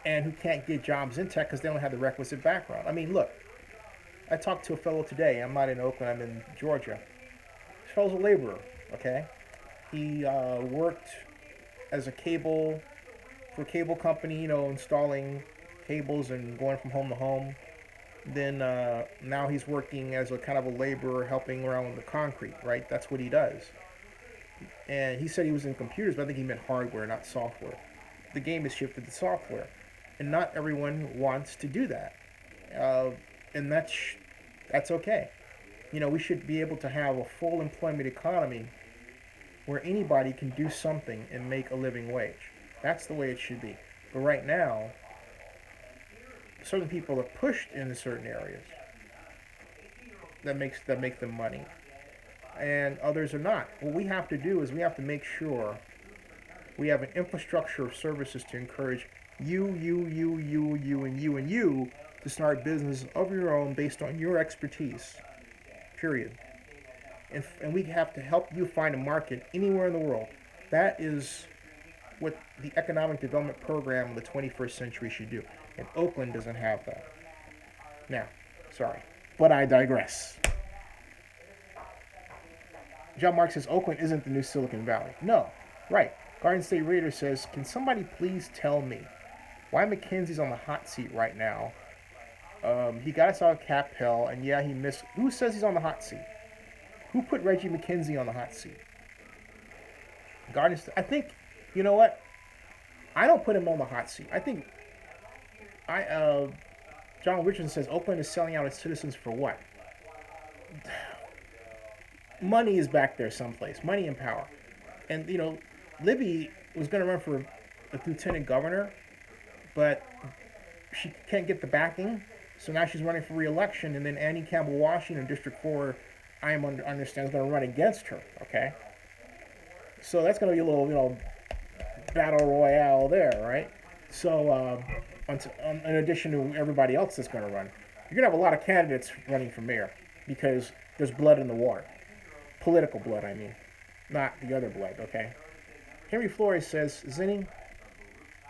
and who can't get jobs in tech because they don't have the requisite background. I mean, look, I talked to a fellow today. I'm not in Oakland, I'm in Georgia. This fellow's a laborer, okay? He worked as a cable, for a cable company, installing cables and going from home to home. Then now he's working as a kind of a laborer helping around with the concrete, right? That's what he does. And he said he was in computers, but I think he meant hardware, not software. The game has shifted to software. And not everyone wants to do that. And that's okay. We should be able to have a full employment economy where anybody can do something and make a living wage. That's the way it should be. But right now, certain people are pushed into certain areas that make them money, and others are not. What we have to do is we have to make sure we have an infrastructure of services to encourage you, and you to start business of your own based on your expertise. Period. And we have to help you find a market anywhere in the world. That is what the economic development program of the 21st century should do. And Oakland doesn't have that. Now, sorry, but I digress. John Mark says Oakland isn't the new Silicon Valley. No, right. Garden State Raider says, can somebody please tell me why McKenzie's on the hot seat right now? He got us out of cap hell, and yeah, he missed. Who says he's on the hot seat? Who put Reggie McKenzie on the hot seat? Garden State. I think, you know what? I don't put him on the hot seat. I think John Richardson says Oakland is selling out its citizens for what? Money is back there someplace. Money and power. And, Libby was going to run for a lieutenant governor, but she can't get the backing, so now she's running for re-election, and then Annie Campbell-Washington, District 4, I understand, is going to run against her, okay? So that's going to be a little, battle royale there, right? So, in addition to everybody else that's going to run, you're going to have a lot of candidates running for mayor because there's blood in the water. Political blood, I mean. Not the other blood, okay? Henry Flores says, Zinni,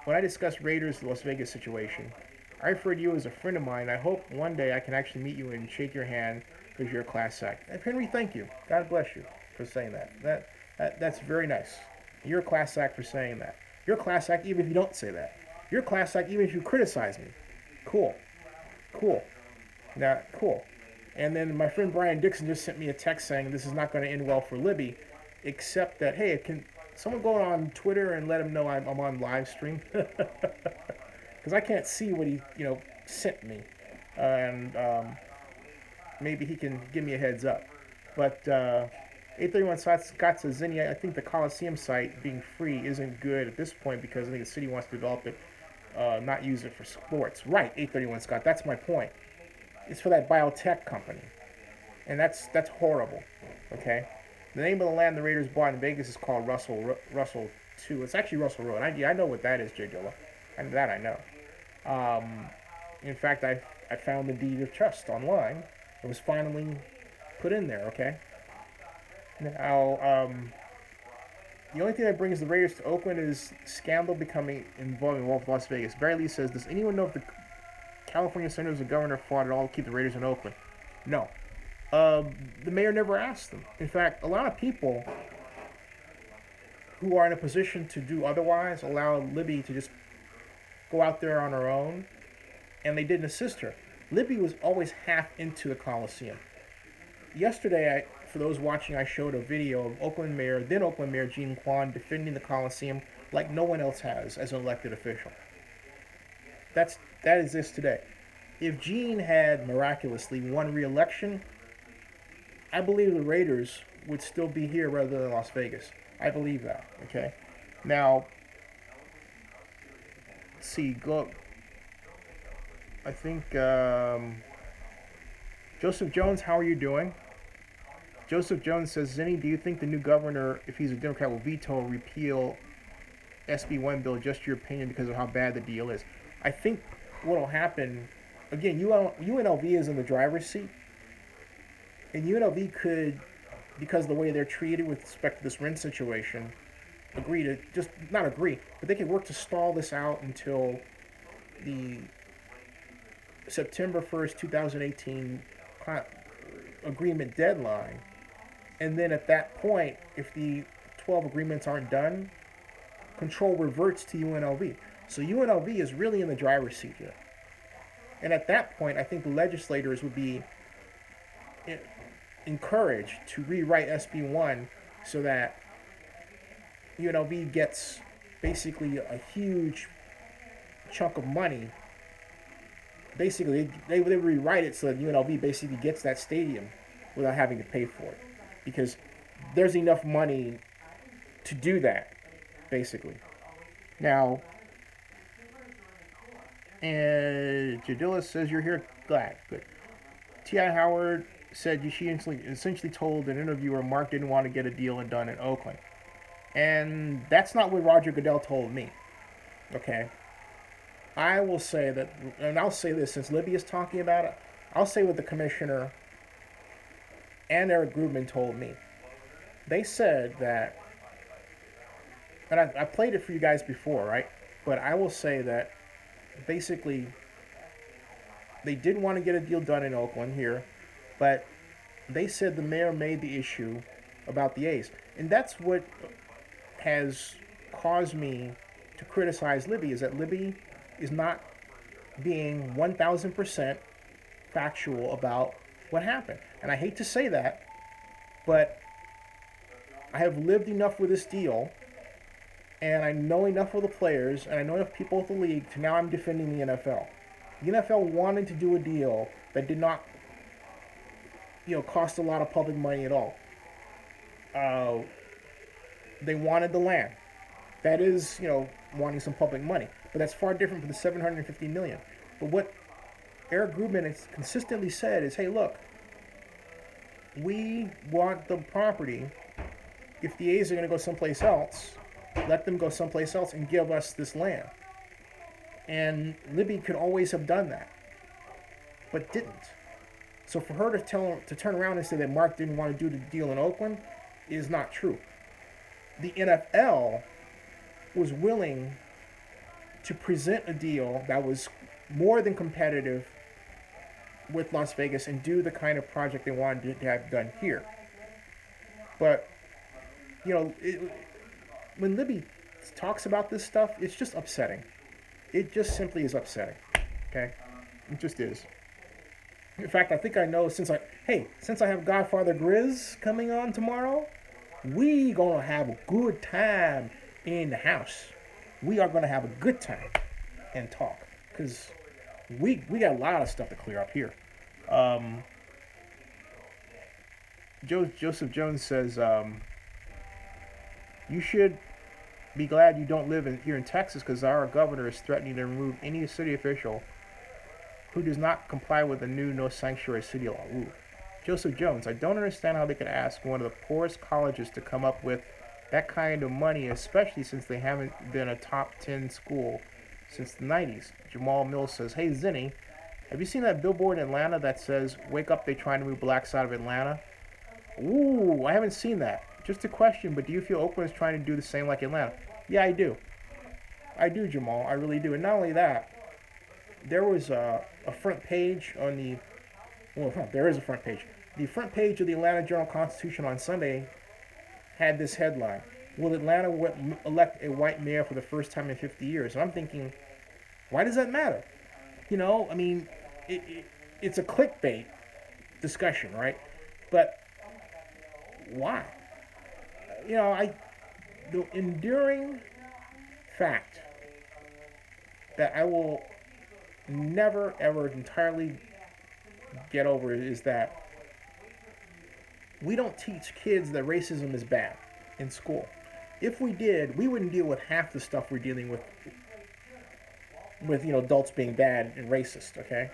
when I discussed Raiders Las Vegas situation, I referred to you as a friend of mine. I hope one day I can actually meet you and shake your hand because you're a class act. Henry, thank you. God bless you for saying that. That's very nice. You're a class act for saying that. You're a class act even if you don't say that. You're a class act even if you criticize me. Cool. Cool. Now, cool. And then my friend Brian Dixon just sent me a text saying this is not going to end well for Libby, except that, hey, can someone go on Twitter and let him know I'm on live stream? Because I can't see what he, sent me. And maybe he can give me a heads up. But 831 Scott says, Zinni, I think the Coliseum site being free isn't good at this point because I think the city wants to develop it, not use it for sports. Right, 831 Scott, that's my point. It's for that biotech company. And that's horrible. Okay? The name of the land the Raiders bought in Vegas is called Russell 2. It's actually Russell Road. I know what that is, J. Dilla. And that I know. In fact, I found the deed of trust online. It was finally put in there, okay? Now, the only thing that brings the Raiders to Oakland is scandal becoming involved with Las Vegas. Barry Lee says, does anyone know if the California Senators and governor fought at all to keep the Raiders in Oakland? No. The mayor never asked them. In fact, a lot of people who are in a position to do otherwise allow Libby to just go out there on her own, and they didn't assist her. Libby was always half into the Coliseum. Yesterday, for those watching, I showed a video of then Oakland Mayor Gene Kwan defending the Coliseum like no one else has as an elected official. That exists today. If Gene had miraculously won re-election, I believe the Raiders would still be here rather than Las Vegas. I believe that, okay? Now, let's see, I think, Joseph Jones, how are you doing? Joseph Jones says, Zinni, do you think the new governor, if he's a Democrat, will veto or repeal SB 1 bill? Just your opinion because of how bad the deal is. I think what will happen, again, UNLV is in the driver's seat, and UNLV could, because of the way they're treated with respect to this rent situation, agree to, just not agree, but they could work to stall this out until the September 1st, 2018 agreement deadline. And then at that point, if the 12 agreements aren't done, control reverts to UNLV. So UNLV is really in the driver's seat here. And at that point, I think the legislators would be encouraged to rewrite SB 1 so that UNLV gets basically a huge chunk of money. Basically, they would rewrite it so that UNLV basically gets that stadium without having to pay for it. Because there's enough money to do that, basically. Now, and Jadilla says you're here. Glad. Good. T.I. Howard said she essentially told an interviewer Mark didn't want to get a deal done in Oakland. And that's not what Roger Goodell told me. Okay? I will say that, and I'll say this since Libby is talking about it, I'll say what the commissioner and Eric Grubman told me. They said that, and I played it for you guys before, right? But I will say that basically they didn't want to get a deal done in Oakland here, but they said the mayor made the issue about the A's. And that's what has caused me to criticize Libby, is that Libby is not being 1,000% factual about what happened. And I hate to say that, but I have lived enough with this deal, and I know enough of the players, and I know enough people with the league to now I'm defending the NFL. The NFL wanted to do a deal that did not, cost a lot of public money at all. They wanted the land. That is, wanting some public money. But that's far different from the $750 million. But what Eric Grubman has consistently said is, hey, look, we want the property. If the A's are going to go someplace else, let them go someplace else and give us this land. And Libby could always have done that, but didn't. So for her to turn around and say that Mark didn't want to do the deal in Oakland is not true. The NFL was willing to present a deal that was more than competitive with Las Vegas and do the kind of project they wanted to have done here. But, you know, when Libby talks about this stuff, it's just upsetting. It just simply is upsetting. Okay? It just is. In fact, I think I know since I have Godfather Grizz coming on tomorrow, we gonna have a good time in the house. We are gonna have a good time and talk because we got a lot of stuff to clear up here. Joseph Jones says you should be glad you don't live here in Texas because our governor is threatening to remove any city official who does not comply with the new no sanctuary city law. Ooh. Joseph Jones, I don't understand how they could ask one of the poorest colleges to come up with that kind of money, especially since they haven't been a top 10 school since the 90s. Jamal Mills says, hey Zinni, have you seen that billboard in Atlanta that says, wake up, they're trying to move blacks out of Atlanta? Ooh, I haven't seen that. Just a question, but do you feel Oakland is trying to do the same like Atlanta? Yeah, I do. I do, Jamal. I really do. And not only that, there was a front page on there is a front page. The front page of the Atlanta Journal-Constitution on Sunday had this headline: will Atlanta elect a white mayor for the first time in 50 years? And I'm thinking, why does that matter? You know, I mean, it's a clickbait discussion, right? But why? You know, the enduring fact that I will never ever entirely get over is that we don't teach kids that racism is bad in school. If we did, we wouldn't deal with half the stuff we're dealing with adults being bad and racist, okay?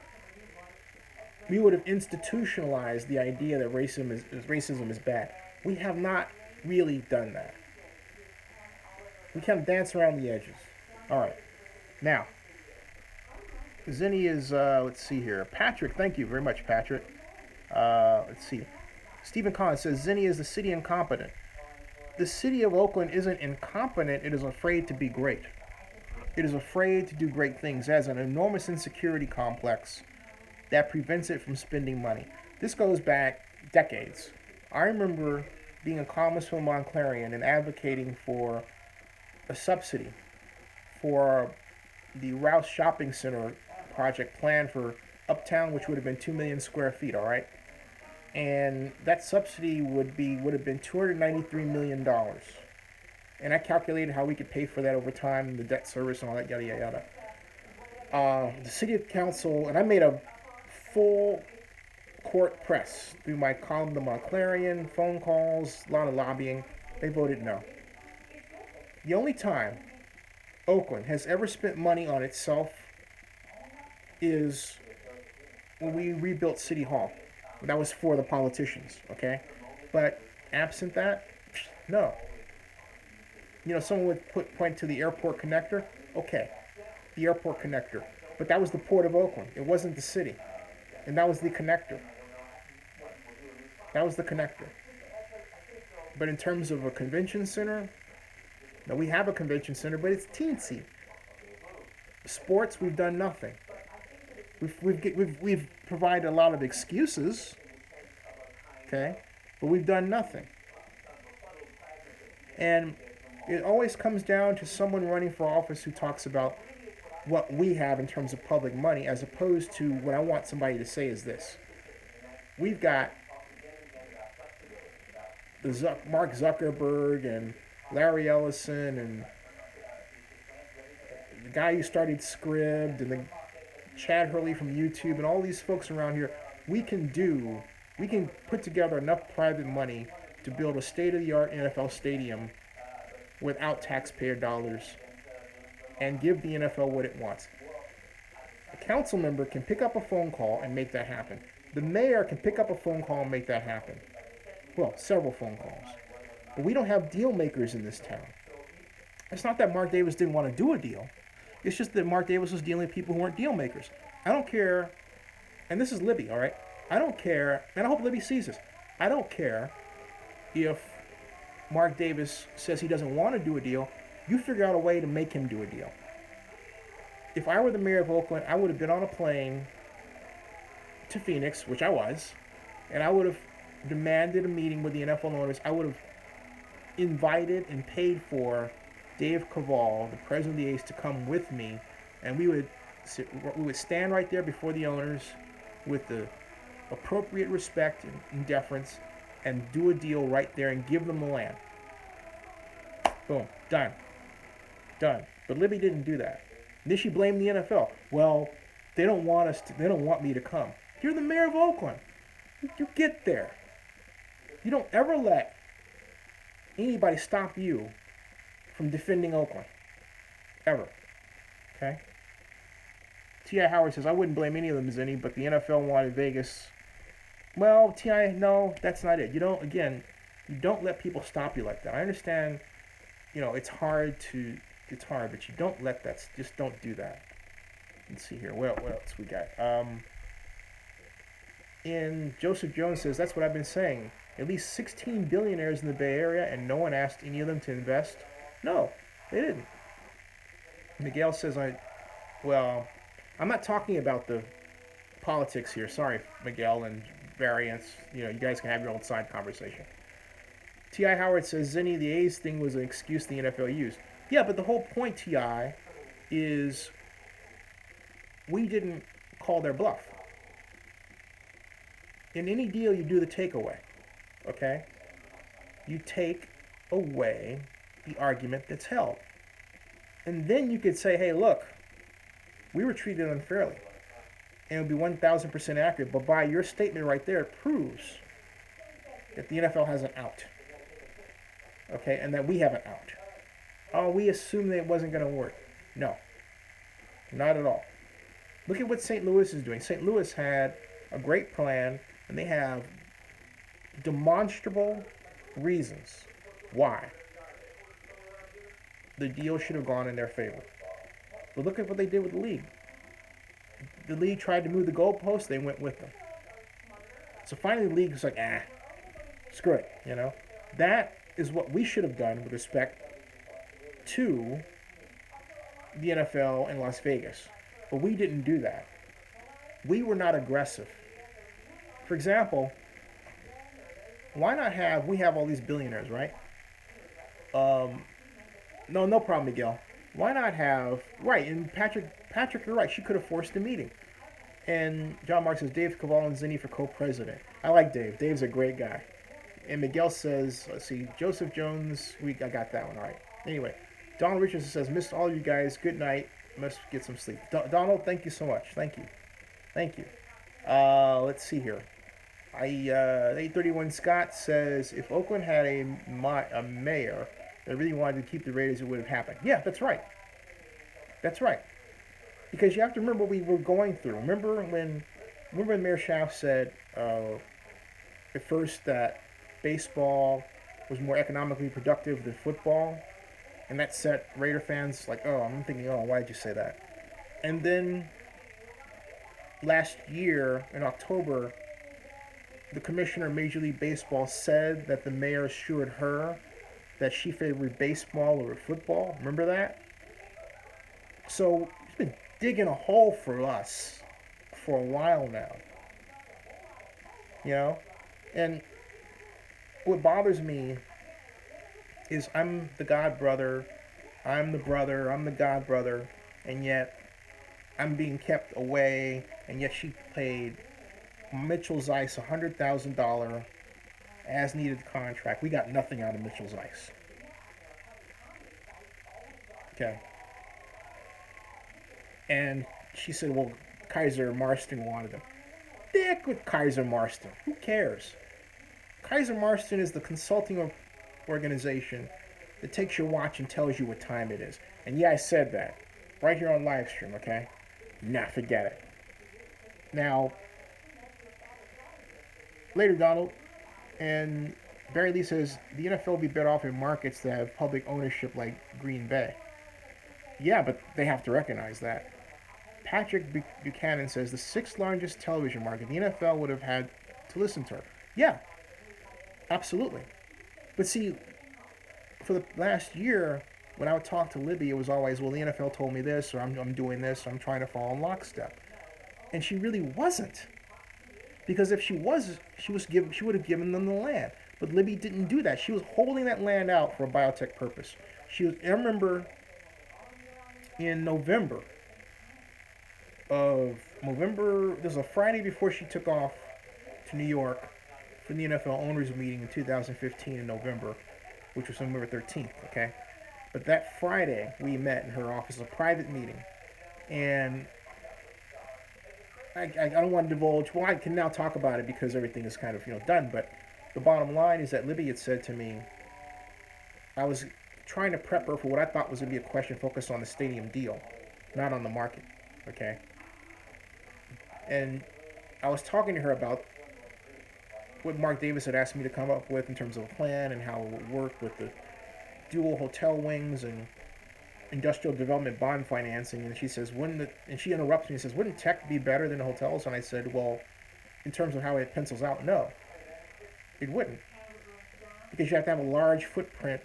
We would have institutionalized the idea that racism is bad. We have not really done that. We kind of dance around the edges. All right. Now, Zinni is, let's see here. Patrick, thank you very much, Patrick. Let's see. Stephen Collins says, Zinni is the city incompetent. The city of Oakland isn't incompetent, it is afraid to be great. It is afraid to do great things. It has an enormous insecurity complex that prevents it from spending money. This goes back decades. I remember being a columnist for Montclarian and advocating for a subsidy for the Rouse Shopping Center project planned for Uptown, which would have been 2 million square feet, all right? And that subsidy would have been $293 million. And I calculated how we could pay for that over time, the debt service and all that, yada, yada, yada. The city council, and I made a full court press through my column, the Montclarian, phone calls, a lot of lobbying. They voted no. The only time Oakland has ever spent money on itself is when we rebuilt City Hall. That was for the politicians, okay? But absent that, no. You know, someone would point to the airport connector. Okay, the airport connector. But that was the Port of Oakland. It wasn't the city. And that was the connector. That was the connector. But in terms of a convention center, now we have a convention center, but it's teensy. Sports, we've done nothing. We've provided a lot of excuses, okay, but we've done nothing. And it always comes down to someone running for office who talks about what we have in terms of public money, as opposed to what I want somebody to say is this. We've got Mark Zuckerberg and Larry Ellison and the guy who started Scribd and the Chad Hurley from YouTube and all these folks around here. We can put together enough private money to build a state-of-the-art NFL stadium without taxpayer dollars and give the NFL what it wants. A council member can pick up a phone call and make that happen. The mayor can pick up a phone call and make that happen. Well, several phone calls. But we don't have deal makers in this town. It's not that Mark Davis didn't want to do a deal. It's just that Mark Davis was dealing with people who weren't deal makers. I don't care, and this is Libby, all right? I don't care, and I hope Libby sees this. I don't care if Mark Davis says he doesn't want to do a deal. You figure out a way to make him do a deal. if I were the mayor of Oakland, I would have been on a plane to Phoenix, which I was, and I would have demanded a meeting with the NFL owners. I would have invited and paid for Dave Cavall, the president of the A's, to come with me, and we would stand right there before the owners with the appropriate respect and deference, and do a deal right there and give them the land. Boom, done, done. But Libby didn't do that. And then she blamed the NFL. Well, they don't want us. They don't want me to come. You're the mayor of Oakland. You get there. You don't ever let anybody stop you from defending Oakland. Ever. Okay? T.I. Howard says, I wouldn't blame any of them, Zinni, but the NFL wanted Vegas. Well, T.I., no, that's not it. You don't let people stop you like that. I understand, it's hard, but you don't let that, just don't do that. Let's see here. What else we got? And Joseph Jones says, that's what I've been saying. At least 16 billionaires in the Bay Area, and no one asked any of them to invest? No, they didn't. Miguel says, I'm not talking about the politics here. Sorry, Miguel and Variance. You guys can have your own side conversation. T.I. Howard says, Zinni, the A's thing was an excuse the NFL used. Yeah, but the whole point, T.I., is we didn't call their bluff. In any deal, you do the takeaway. Okay? You take away the argument that's held. And then you could say, hey, look, we were treated unfairly. And it would be 1,000% accurate. But by your statement right there, it proves that the NFL has an out. Okay? And that we have an out. Oh, we assumed that it wasn't going to work. No. Not at all. Look at what St. Louis is doing. St. Louis had a great plan, and they have demonstrable reasons why the deal should have gone in their favor. But look at what they did with the league. The league tried to move the goalposts, they went with them. So finally the league was like, screw it, That is what we should have done with respect to the NFL in Las Vegas. But we didn't do that. We were not aggressive. For example, why not we have all these billionaires, right? No problem, Miguel. Why not right, and Patrick, you're right, she could have forced a meeting. And John Mark says, Dave Cavall and Zinni for co-president. I like Dave. Dave's a great guy. And Miguel says, let's see, Joseph Jones, I got that one, all right. Anyway, Donald Richardson says, missed all you guys, good night, must get some sleep. Donald, thank you so much, thank you. Let's see here. 831 Scott says, if Oakland had a mayor that really wanted to keep the Raiders, it would have happened. Yeah, that's right. That's right. Because you have to remember what we were going through. Remember when Mayor Schaaf said at first that baseball was more economically productive than football? And that set Raider fans like, I'm thinking, why did you say that? And then last year in October, the commissioner of Major League Baseball said that the mayor assured her that she favored baseball over football. Remember that? So he's been digging a hole for us for a while now. And what bothers me is I'm the god brother, I'm the god brother, and yet I'm being kept away, and yet she paid Mitchell Zeiss $100,000 as needed contract. We got nothing out of Mitchell Zeiss. Okay. And she said, well, Kaiser Marston wanted him. Dick with Kaiser Marston. Who cares? Kaiser Marston is the consulting organization that takes your watch and tells you what time it is. And yeah, I said that. Right here on live stream, okay? Nah, forget it. Now, later, Donald, and Barry Lee says, the NFL will be better off in markets that have public ownership like Green Bay. Yeah, but they have to recognize that. Patrick Buchanan says, the sixth largest television market, the NFL would have had to listen to her. Yeah, absolutely. But see, for the last year, when I would talk to Libby, it was always, well, the NFL told me this, or I'm doing this, or I'm trying to follow in lockstep. And she really wasn't. Because if she was, she would have given them the land. But Libby didn't do that. She was holding that land out for a biotech purpose. I remember in November, this was a Friday before she took off to New York for the NFL owners meeting in 2015 in November, which was November 13th, okay? But that Friday, we met in her office, a private meeting. And I don't want to divulge, well, I can now talk about it because everything is kind of, done, but the bottom line is that Libby had said to me, I was trying to prep her for what I thought was going to be a question focused on the stadium deal, not on the market, okay? And I was talking to her about what Mark Davis had asked me to come up with in terms of a plan and how it would work with the dual hotel wings and industrial development bond financing. And she says, and she interrupts me and says, wouldn't tech be better than the hotels? And I said, well, in terms of how it pencils out, no, it wouldn't. Because you have to have a large footprint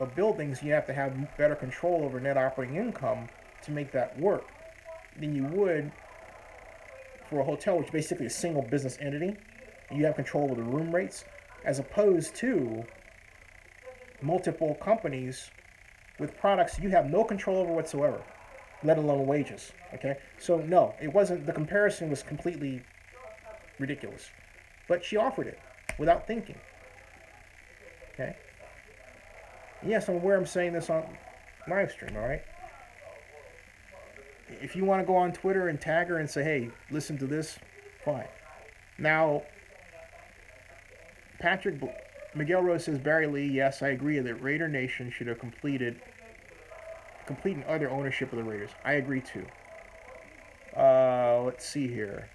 of buildings, you have to have better control over net operating income to make that work than you would for a hotel, which is basically a single business entity. You have control over the room rates, as opposed to multiple companies with products you have no control over whatsoever, let alone wages. Okay, so no, it wasn't. The comparison was completely ridiculous, but she offered it without thinking. Okay. Yes, I'm aware I'm saying this on live stream. All right. If you want to go on Twitter and tag her and say, "Hey, listen to this," fine. Now, Miguel Rose says, Barry Lee, yes, I agree that Raider Nation should have complete and utter ownership of the Raiders. I agree too. Let's see here.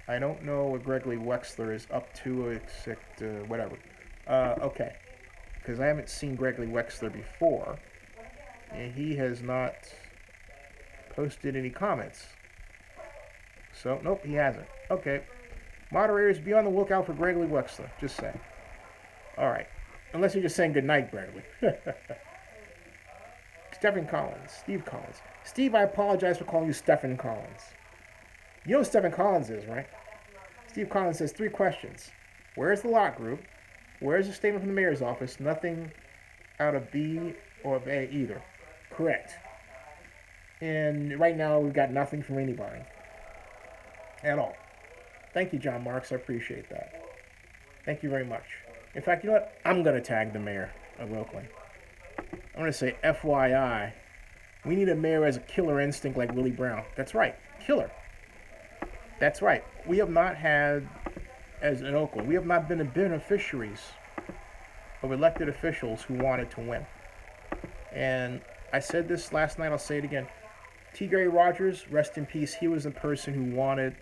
I don't know what Gregory Wexler is up to, except whatever. Okay. Because I haven't seen Gregory Wexler before. And he has not posted any comments. So, nope, he hasn't. Okay. Moderators, be on the lookout for Gregory Wexler. Just saying. All right. Unless you're just saying goodnight, Gregory. Steve Collins. Steve, I apologize for calling you Stephen Collins. You know who Stephen Collins is, right? Steve Collins says 3 questions. Where's the lot group? Where's the statement from the mayor's office? Nothing out of B or of A either. Correct. And right now we've got nothing from anybody. At all. Thank you, John Marks. I appreciate that. Thank you very much. In fact, you know what? I'm going to tag the mayor of Oakland. I'm going to say, FYI, we need a mayor as a killer instinct like Willie Brown. That's right. Killer. That's right. We have not had, as in Oakland, we have not been the beneficiaries of elected officials who wanted to win. And I said this last night, I'll say it again. T. Gary Rogers, rest in peace, he was the person who wanted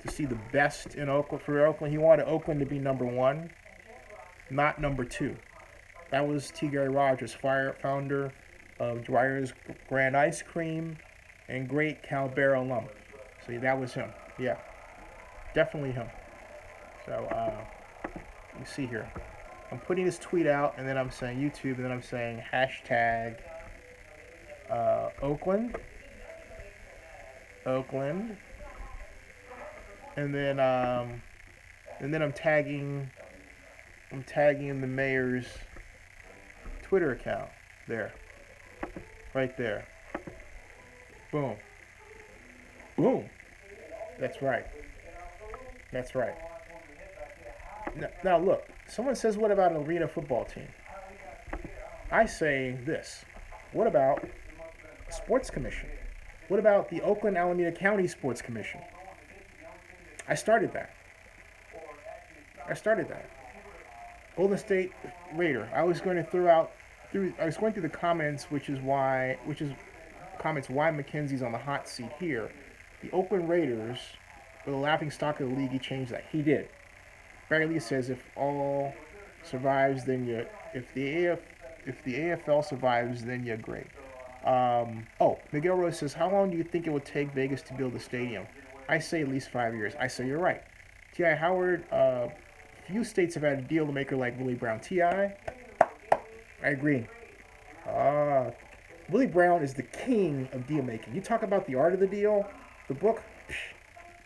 to see the best in Oakland for Oakland. He wanted Oakland to be number 1, not number 2. That was T. Gary Rogers, founder of Dwyer's Grand Ice Cream and great Cal Bear alum. So that was him. Yeah, definitely him. So you see here, I'm putting this tweet out, and then I'm saying YouTube, and then I'm saying hashtag Oakland, and then I'm tagging the mayor's Twitter account there, right there. Boom. That's right. Now look, someone says, what about an arena football team? I say this. What about a sports commission? What about the Oakland Alameda County Sports Commission? I started that. Golden State Raider. I was going through the comments, which is why McKenzie's on the hot seat here. The Oakland Raiders were the laughing stock of the league. He changed that. He did. Barry Lee says if all survives, then if the AFL survives, then you're great. Miguel Rose says, how long do you think it would take Vegas to build a stadium? I say at least 5 years. I say you're right. T.I. Howard, few states have had a deal maker like Willie Brown. T.I., I agree. Ah, Willie Brown is the king of deal making. You talk about the art of the deal, the book.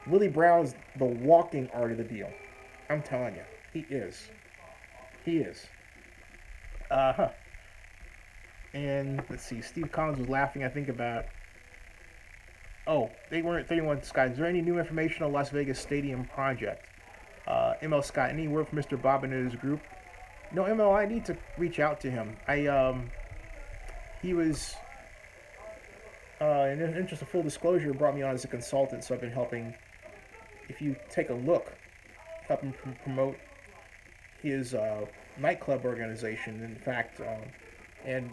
Willie Brown is the walking art of the deal. I'm telling you, he is. He is. Uh huh. And let's see, Steve Collins was laughing, I think, about. Oh, they weren't 31 Scott. Is there any new information on Las Vegas Stadium project? ML Scott, any word from Mr. Bob and his group? No, ML, I need to reach out to him. He was, in the interest of full disclosure, brought me on as a consultant, so I've been helping. If you take a look, help him promote his nightclub organization, in fact, and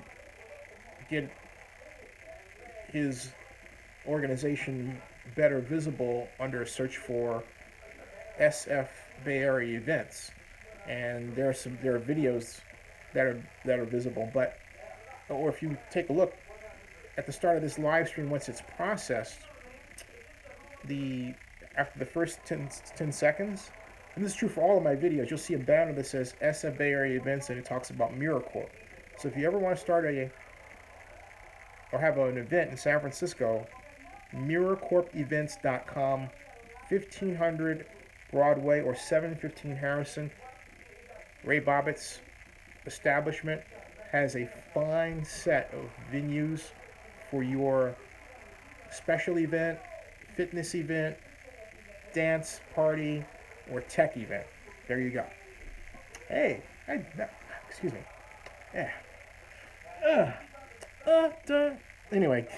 get his organization better visible under a search for SF Bay Area events. And there are videos that are visible, but or if you take a look at the start of this live stream, once it's processed, after the first 10 seconds, and this is true for all of my videos, you'll see a banner that says SF Bay Area events, and it talks about MiraCorp. So if you ever want to start or have an event in San Francisco, MiraCorpEvents.com, 1500 Broadway or 715 Harrison. Ray Bobbitt's establishment has a fine set of venues for your special event, fitness event, dance party, or tech event. There you go. Hey, excuse me. Yeah. Anyway.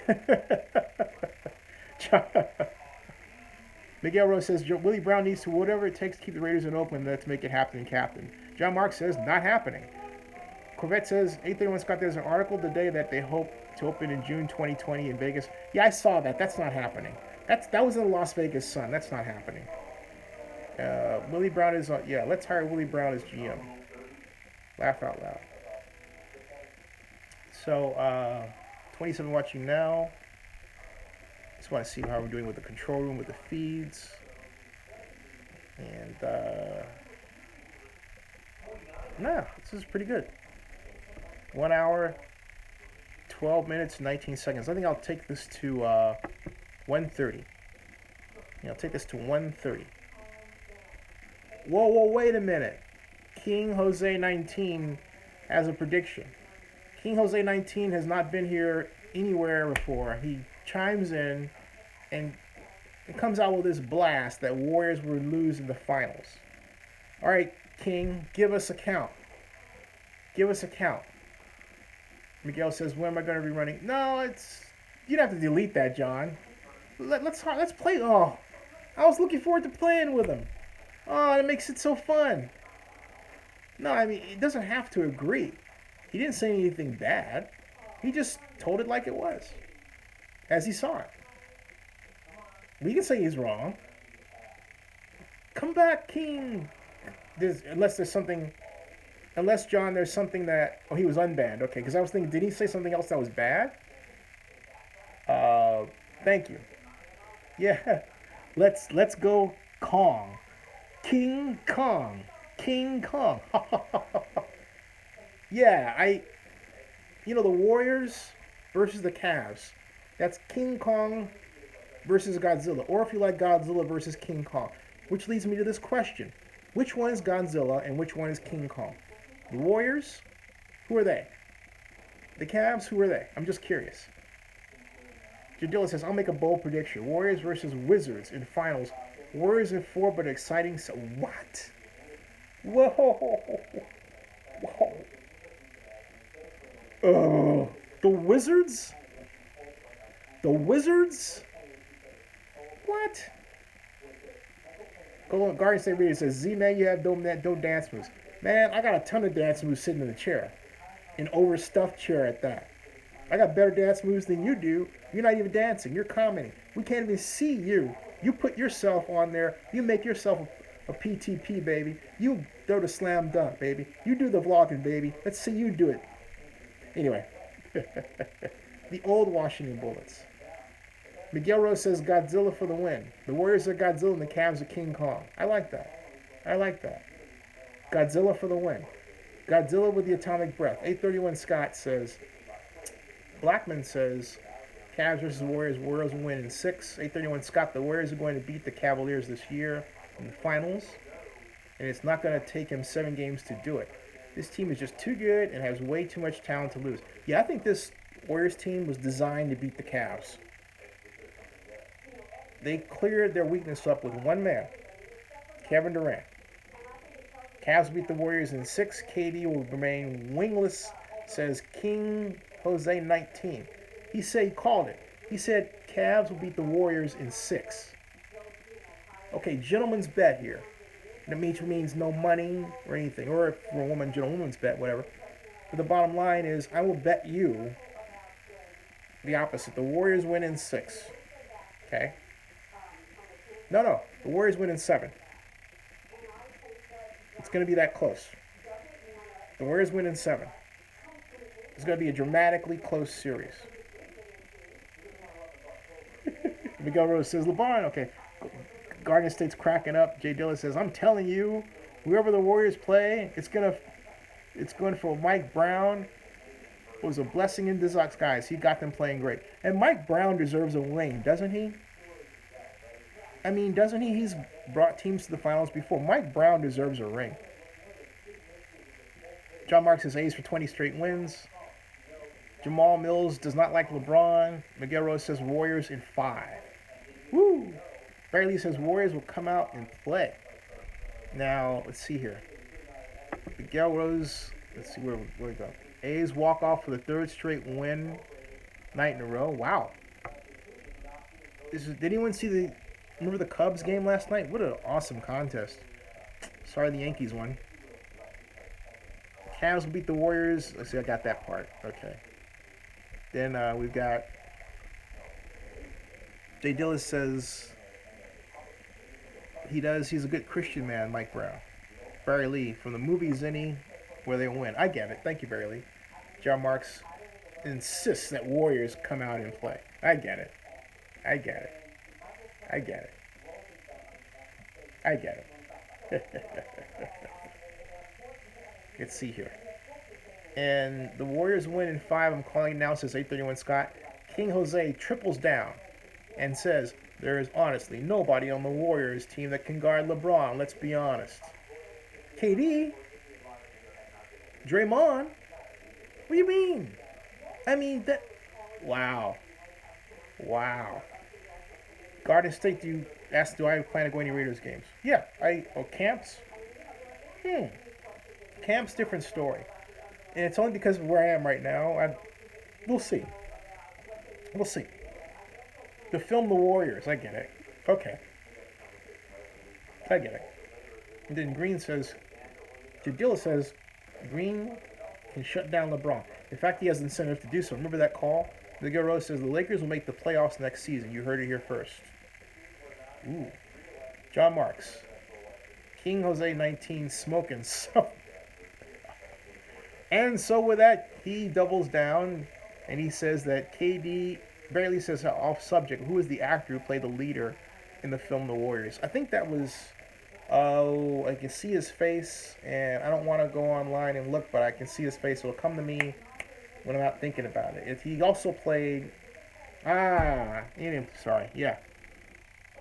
Miguel Rose says Willie Brown needs to whatever it takes to keep the Raiders in Oakland. Let's make it happen, Captain. John Mark says not happening. Corvette says 831 Scott. There's an article today that they hope to open in June 2020 in Vegas. Yeah, I saw that. That's not happening. That was in the Las Vegas Sun. That's not happening. Willie Brown is on. Yeah, let's hire Willie Brown as GM. Laugh out loud. So 27 watching now. Just want to see how we're doing with the control room, with the feeds. And, this is pretty good. 1 hour, 12 minutes, 19 seconds. I think I'll take this to 1:30. Yeah, I'll take this to 1:30. Whoa, wait a minute. King Jose 19 has a prediction. King Jose 19 has not been here anywhere before. He chimes in and comes out with this blast that Warriors would lose in the finals. All right, King, give us a count. Give us a count. Miguel says, when am I going to be running? No, you don't have to delete that, John. Let's play. Oh, I was looking forward to playing with him. Oh, that makes it so fun. No, I mean, he doesn't have to agree. He didn't say anything bad. He just told it like it was, as he saw it. We can say he's wrong. Come back, King. Unless, John, there's something that... Oh, he was unbanned. Okay, because I was thinking, did he say something else that was bad? Thank you. Yeah, let's go Kong. King Kong. King Kong. Yeah, the Warriors versus the Cavs. That's King Kong versus Godzilla. Or if you like, Godzilla versus King Kong. Which leads me to this question. Which one is Godzilla and which one is King Kong? The Warriors? Who are they? The Cavs? Who are they? I'm just curious. Jadilla says, I'll make a bold prediction. Warriors versus Wizards in finals. Warriors in 4, but exciting. What? Whoa. The Wizards? The Wizards? What? Garden State Radio says, Z-Man, you have no dance moves. Man, I got a ton of dance moves sitting in the chair. An overstuffed chair at that. I got better dance moves than you do. You're not even dancing. You're commenting. We can't even see you. You put yourself on there. You make yourself a PTP, baby. You go to slam dunk, baby. You do the vlogging, baby. Let's see you do it. Anyway. The old Washington Bullets. Miguel Rose says Godzilla for the win. The Warriors are Godzilla and the Cavs are King Kong. I like that. Godzilla for the win. Godzilla with the atomic breath. 831 Scott says, Blackman says Cavs versus Warriors. Warriors will win in 6. 8:31 Scott. The Warriors are going to beat the Cavaliers this year in the finals, and it's not going to take him 7 games to do it. This team is just too good and has way too much talent to lose. Yeah, I think this Warriors team was designed to beat the Cavs. They cleared their weakness up with one man, Kevin Durant. Cavs beat the Warriors in 6. KD will remain wingless, says King Jose 19. He said he called it. He said Cavs will beat the Warriors in 6. Okay, gentleman's bet here. That means no money or anything. Or for a woman, gentleman's bet, whatever. But the bottom line is, I will bet you the opposite. The Warriors win in 6. Okay? No. The Warriors win in 7. It's going to be that close. The Warriors win in 7. It's going to be a dramatically close series. Miguel Rose says, LeBron, okay. Garden State's cracking up. Jay Dilla says, I'm telling you, whoever the Warriors play, it's going for Mike Brown. It was a blessing in disguise. He got them playing great. And Mike Brown deserves a ring, doesn't he? I mean, doesn't he? He's brought teams to the finals before. Mike Brown deserves a ring. John Mark says A's for 20 straight wins. Jamal Mills does not like LeBron. Miguel Rose says Warriors in 5. Woo! Barry Lee says Warriors will come out and play. Now, let's see here. Miguel Rose, let's see where we go. A's walk off for the 3rd straight win night in a row. Wow. Did anyone see remember the Cubs game last night? What an awesome contest. Sorry the Yankees won. Cavs will beat the Warriors. Let's see, I got that part. Okay. Then we've got Jay Dillis says he's a good Christian man, Mike Brown. Barry Lee from the movie Zinni, where they win. I get it. Thank you, Barry Lee. John Marks insists that Warriors come out and play. I get it. Let's see here. And the Warriors win in 5. I'm calling it now, says 8:31 Scott. King Jose triples down and says, there is honestly nobody on the Warriors team that can guard LeBron, let's be honest. KD? Draymond? What do you mean? I mean, that... Wow. Garden State, do I plan to go any Raiders games? Yeah. Camps? Camps, different story. And it's only because of where I am right now. We'll see. To film the Warriors, I get it. Okay. I get it. And then Green says, Jadilla says, Green can shut down LeBron. In fact, he has incentive to do so. Remember that call? Miguel Rose says the Lakers will make the playoffs next season. You heard it here first. Ooh. John Marks. King Jose 19 smoking so. And so with that, he doubles down and he says that KD barely says off subject. Who is the actor who played the leader in the film The Warriors? I think that was. I can see his face, and I don't want to go online and look, but I can see his face. So it'll come to me when I'm not thinking about it. If he also played. Sorry, yeah.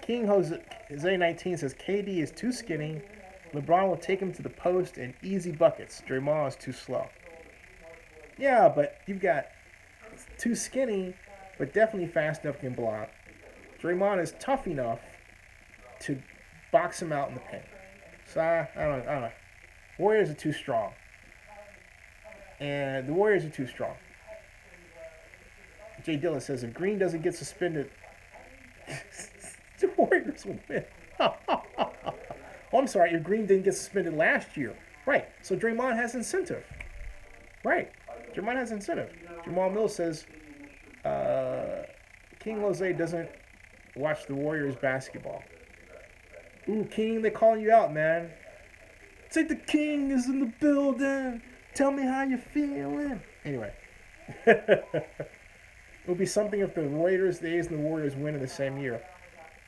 King Jose 19 says KD is too skinny. LeBron will take him to the post and easy buckets. Draymond is too slow. Yeah, but you've got too skinny, but definitely fast enough to block. Draymond is tough enough to box him out in the paint. So I don't know. Warriors are too strong. And the Warriors are too strong. Jay Dillon says if Green doesn't get suspended, the Warriors will win. Oh, I'm sorry, if Green didn't get suspended last year. Right. So Draymond has incentive. Right. Draymond has incentive. Jamal Mills says King Jose doesn't watch the Warriors basketball. Ooh, King, they're calling you out, man. Say the King is in the building. Tell me how you're feeling. Anyway. It would be something if the Raiders, the A's, and the Warriors win in the same year.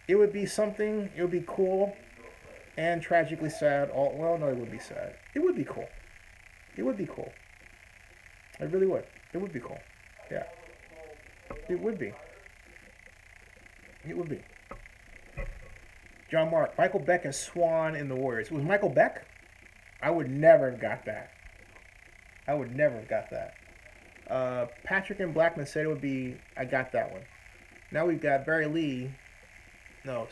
It would be something. It would be cool and tragically sad. Well, no, it would be sad. It would be cool. It would be cool. It really would. It would be cool. Yeah. It would be. It would be. John Mark, Michael Beck as Swan in the Warriors. It was Michael Beck? I would never have got that. I would never have got that. Patrick and Blackman said it would be. I got that one. Now we've got Barry Lee. No,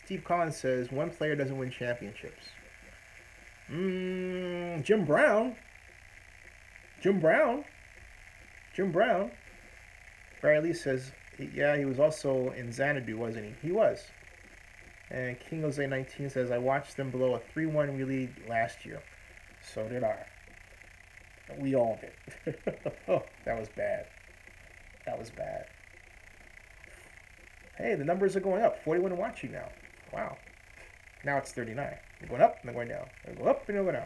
Steve Collins says one player doesn't win championships. Jim Brown. Jim Brown. Jim Brown. Barry Lee says, yeah, he was also in Xanadu, wasn't he? He was. And King Jose 19 says, I watched them blow a 3-1 lead last year. So did I. We all did. Oh, that was bad. That was bad. Hey, the numbers are going up. 41 watching now. Wow. Now it's 39. They're going up and they're going down. They're going up and they're going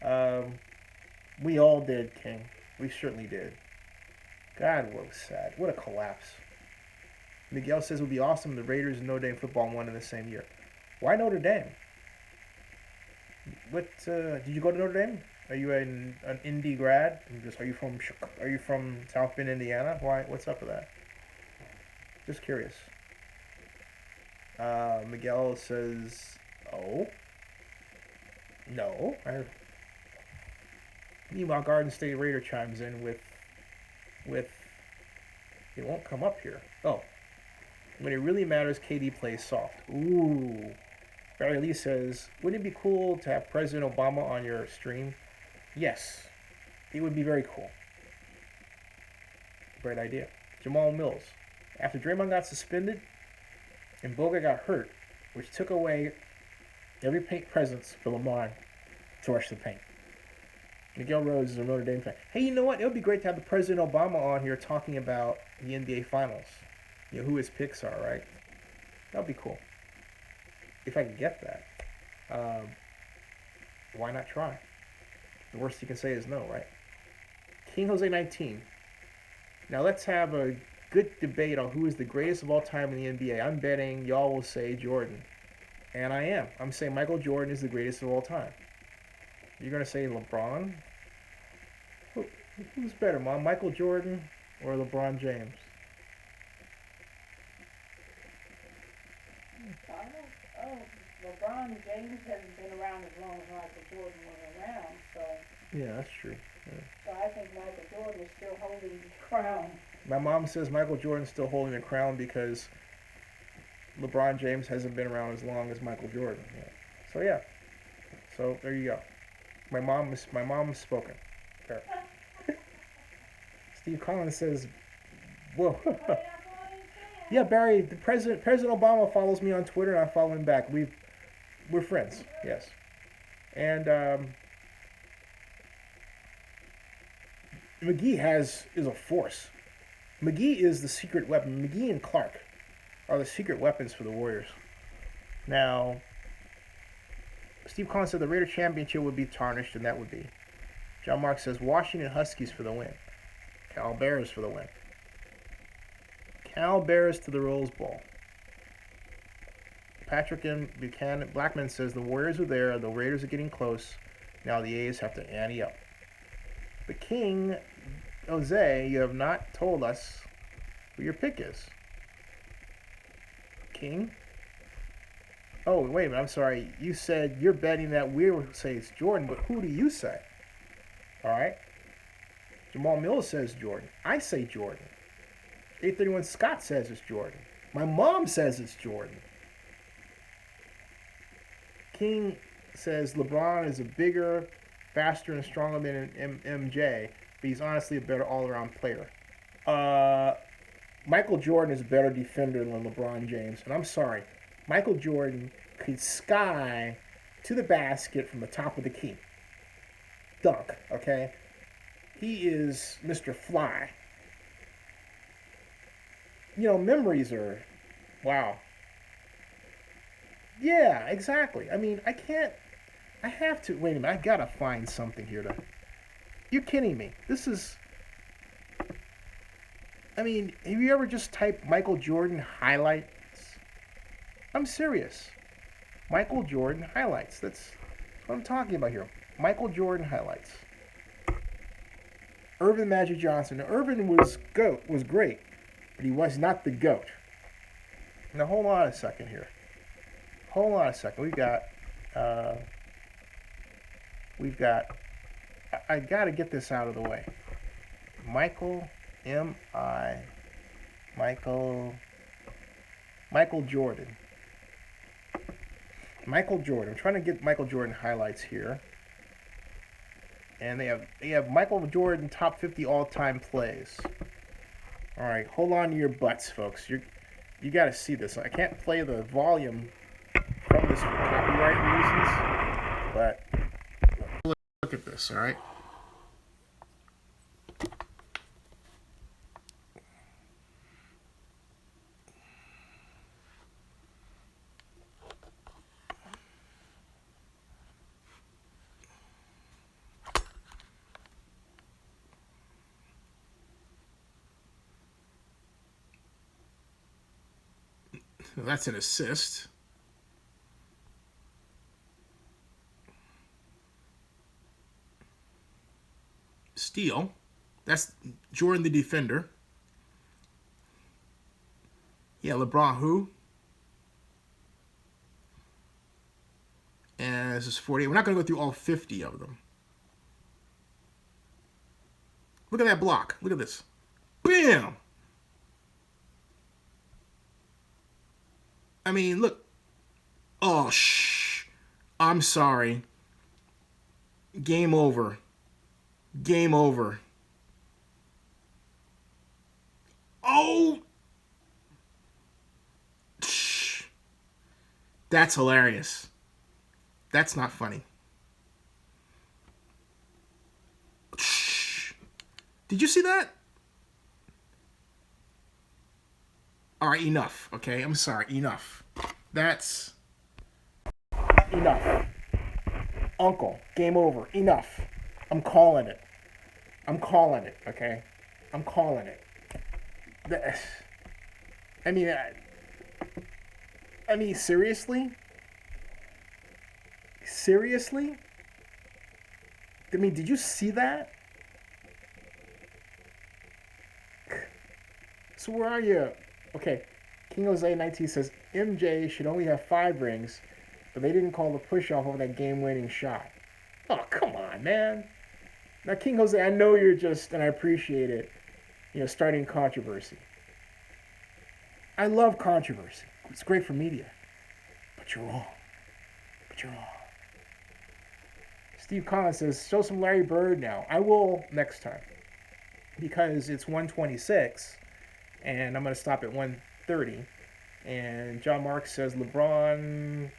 down. We all did, King. We certainly did. God, what was sad. What a collapse. Miguel says it would be awesome if the Raiders and Notre Dame football won in the same year. Why Notre Dame? What? Did you go to Notre Dame? Are you an Indy grad? Are you from South Bend, Indiana? Why? What's up with that? Just curious. Miguel says, "Oh, no." Meanwhile, Garden State Raider chimes in with. It won't come up here. Oh, when it really matters, KD plays soft. Ooh. Barry Lee says, wouldn't it be cool to have President Obama on your stream? Yes, it would be very cool. Great idea. Jamal Mills. After Draymond got suspended and Boga got hurt, which took away every paint presence for Lamar to rush the paint. Miguel Rose is a Notre Dame fan. Hey, you know what? It would be great to have the President Obama on here talking about the NBA Finals. You know, who his picks are, right? That would be cool. If I could get that. Why not try? The worst you can say is no, right? King Jose 19. Now let's have a good debate on who is the greatest of all time in the NBA. I'm betting y'all will say Jordan. And I am. I'm saying Michael Jordan is the greatest of all time. You're going to say LeBron? Who's better, Mom? Michael Jordan or LeBron James? LeBron James hasn't been around as long as Michael Jordan was around, so... Yeah, that's true. Yeah. So I think Michael Jordan is still holding the crown. My mom says Michael Jordan's still holding the crown because LeBron James hasn't been around as long as Michael Jordan. Yeah. So yeah. So there you go. My mom has spoken. There. Steve Collins says, "Whoa." Yeah, Barry. The President Obama follows me on Twitter, and I follow him back. We're friends. Yes. And McGee is a force. McGee is the secret weapon. McGee and Clark are the secret weapons for the Warriors. Now, Steve Collins said the Raider championship would be tarnished, and that would be. John Mark says Washington Huskies for the win. Cal Bears for the win. Cal Bears to the Rose Bowl. Patrick and Buchanan Blackman says the Warriors are there, the Raiders are getting close. Now the A's have to ante up. But King Jose, you have not told us who your pick is. King? Oh, wait a minute, I'm sorry. You said you're betting that we would say it's Jordan, but who do you say? All right. Jamal Mills says Jordan. I say Jordan. 831 Scott says it's Jordan. My mom says it's Jordan. King says LeBron is a bigger, faster, and stronger than MJ, but he's honestly a better all-around player. Michael Jordan is a better defender than LeBron James, and I'm sorry. Michael Jordan could sky to the basket from the top of the key. Dunk, okay? He is Mr. Fly. You know, memories are, wow. Yeah, exactly. I mean, I have to, wait a minute, I gotta find something here to, you're kidding me. This is, I mean, have you ever just typed Michael Jordan highlights? I'm serious. Michael Jordan highlights. That's what I'm talking about here. Michael Jordan highlights. Irvin Magic Johnson. Now, Irvin was great, but he was not the GOAT. Now hold on a second here. Hold on a second. Uh, we've got. I got to get this out of the way. Michael M I. Michael. Michael Jordan. Michael Jordan. I'm trying to get Michael Jordan highlights here. And they have Michael Jordan top 50 all-time plays. All right, hold on to your butts, folks. You got to see this. I can't play the volume from this for copyright reasons, but look at this. All right. That's an assist. Steal. That's Jordan the defender. Yeah, LeBron who? And this is 40. We're not going to go through all 50 of them. Look at that block. Look at this. Bam! I mean, look. Oh, shh. I'm sorry. Game over. Game over. Oh! Shh. That's hilarious. That's not funny. Shh. Did you see that? All right, enough. Okay, I'm sorry. Enough. That's enough. Uncle, game over. Enough. I'm calling it. I'm calling it. Okay, I'm calling it. I mean, seriously? Seriously? I mean, did you see that? So where are you? Okay, King Jose 19 says MJ should only have 5 rings, but they didn't call the push-off over that game-winning shot. Oh, come on, man. Now, King Jose, I know you're just, and I appreciate it, starting controversy. I love controversy. It's great for media. But you're wrong. But you're wrong. Steve Collins says, show some Larry Bird now. I will next time. Because it's 126, and I'm going to stop at 130. And John Marks says, LeBron,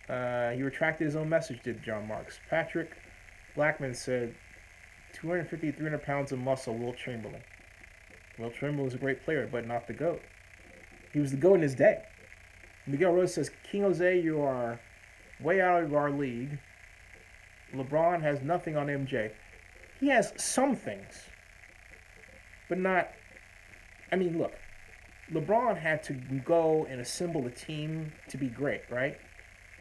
he retracted his own message, did John Marks. Patrick Blackman said, 250, 300 pounds of muscle, Wilt Chamberlain. Wilt Chamberlain was a great player, but not the GOAT. He was the GOAT in his day. Miguel Rose says, King Jose, you are way out of our league. LeBron has nothing on MJ. He has some things, but not. I mean, look, LeBron had to go and assemble a team to be great, right?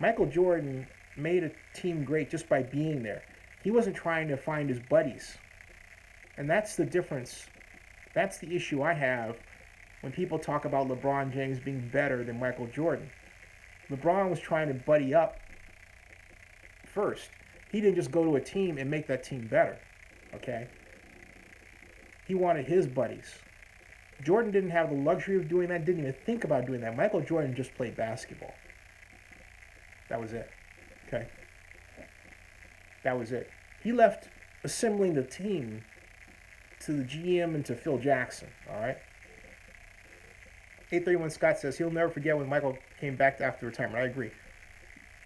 Michael Jordan made a team great just by being there. He wasn't trying to find his buddies. And that's the difference. That's the issue I have when people talk about LeBron James being better than Michael Jordan. LeBron was trying to buddy up first. He didn't just go to a team and make that team better, okay? He wanted his buddies. Jordan didn't have the luxury of doing that, didn't even think about doing that. Michael Jordan just played basketball. That was it, okay? That was it. He left assembling the team to the GM and to Phil Jackson, all right? 831 Scott says he'll never forget when Michael came back after retirement. I agree.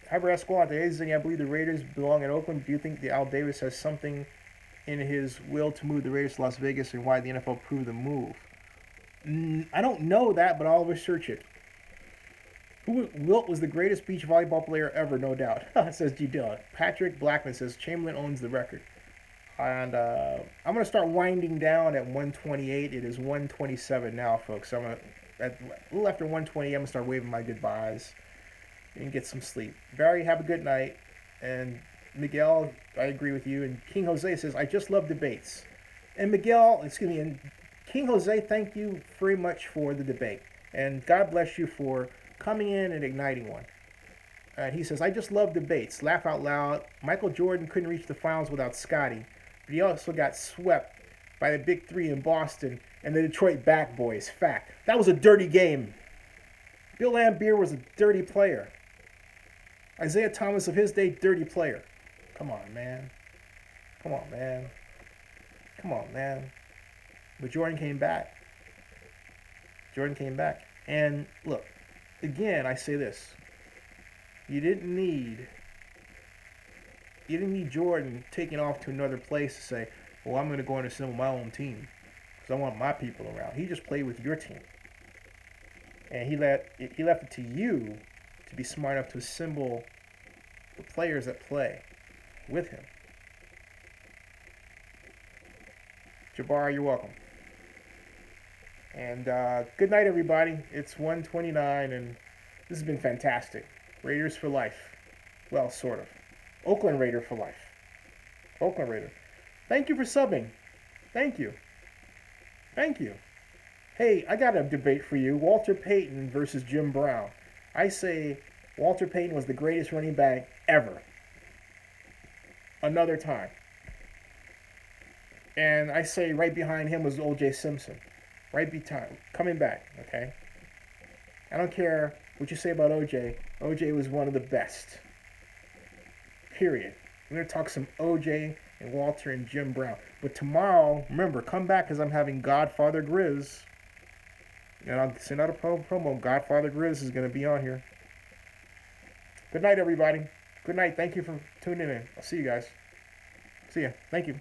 Hyper Esqualante, I believe the Raiders belong in Oakland. Do you think that Al Davis has something in his will to move the Raiders to Las Vegas, and why the NFL approved the move? I don't know that, but I'll research it. Wilt was the greatest beach volleyball player ever, no doubt. Says G. Dillon. Patrick Blackman says Chamberlain owns the record. And I'm going to start winding down at 128. It is 127 now, folks. So a little after 120, I'm going to start waving my goodbyes and get some sleep. Barry, have a good night. And Miguel, I agree with you. And King Jose says, I just love debates. And Miguel, excuse me, and King Jose, thank you very much for the debate. And God bless you for coming in and igniting one. He says, I just love debates. Laugh out loud. Michael Jordan couldn't reach the finals without Scotty, but he also got swept by the Big Three in Boston and the Detroit Bad Boys. Fact. That was a dirty game. Bill Laimbeer was a dirty player. Isaiah Thomas of his day, dirty player. Come on, man. Come on, man. Come on, man. But Jordan came back. Jordan came back. And look, again, I say this. You didn't need Jordan taking off to another place to say, well, I'm going to go and assemble my own team because I want my people around. He just played with your team. And he left it to you to be smart enough to assemble the players that play with him. Jabbar, you're welcome. And good night, everybody. It's 1:29, and this has been fantastic. Raiders for life. Well, sort of. Oakland Raider for life. Oakland Raider. Thank you for subbing. Thank you. Thank you. Hey, I got a debate for you. Walter Payton versus Jim Brown. I say Walter Payton was the greatest running back ever. Another time. And I say right behind him was O.J. Simpson. Right behind. Coming back, okay? I don't care what you say about O.J. O.J. was one of the best. Period. We're going to talk some O.J. and Walter and Jim Brown. But tomorrow, remember, come back because I'm having Godfather Grizz. And I'll send out a promo. Godfather Grizz is going to be on here. Good night, everybody. Good night. Thank you for tuning in. I'll see you guys. See ya. Thank you.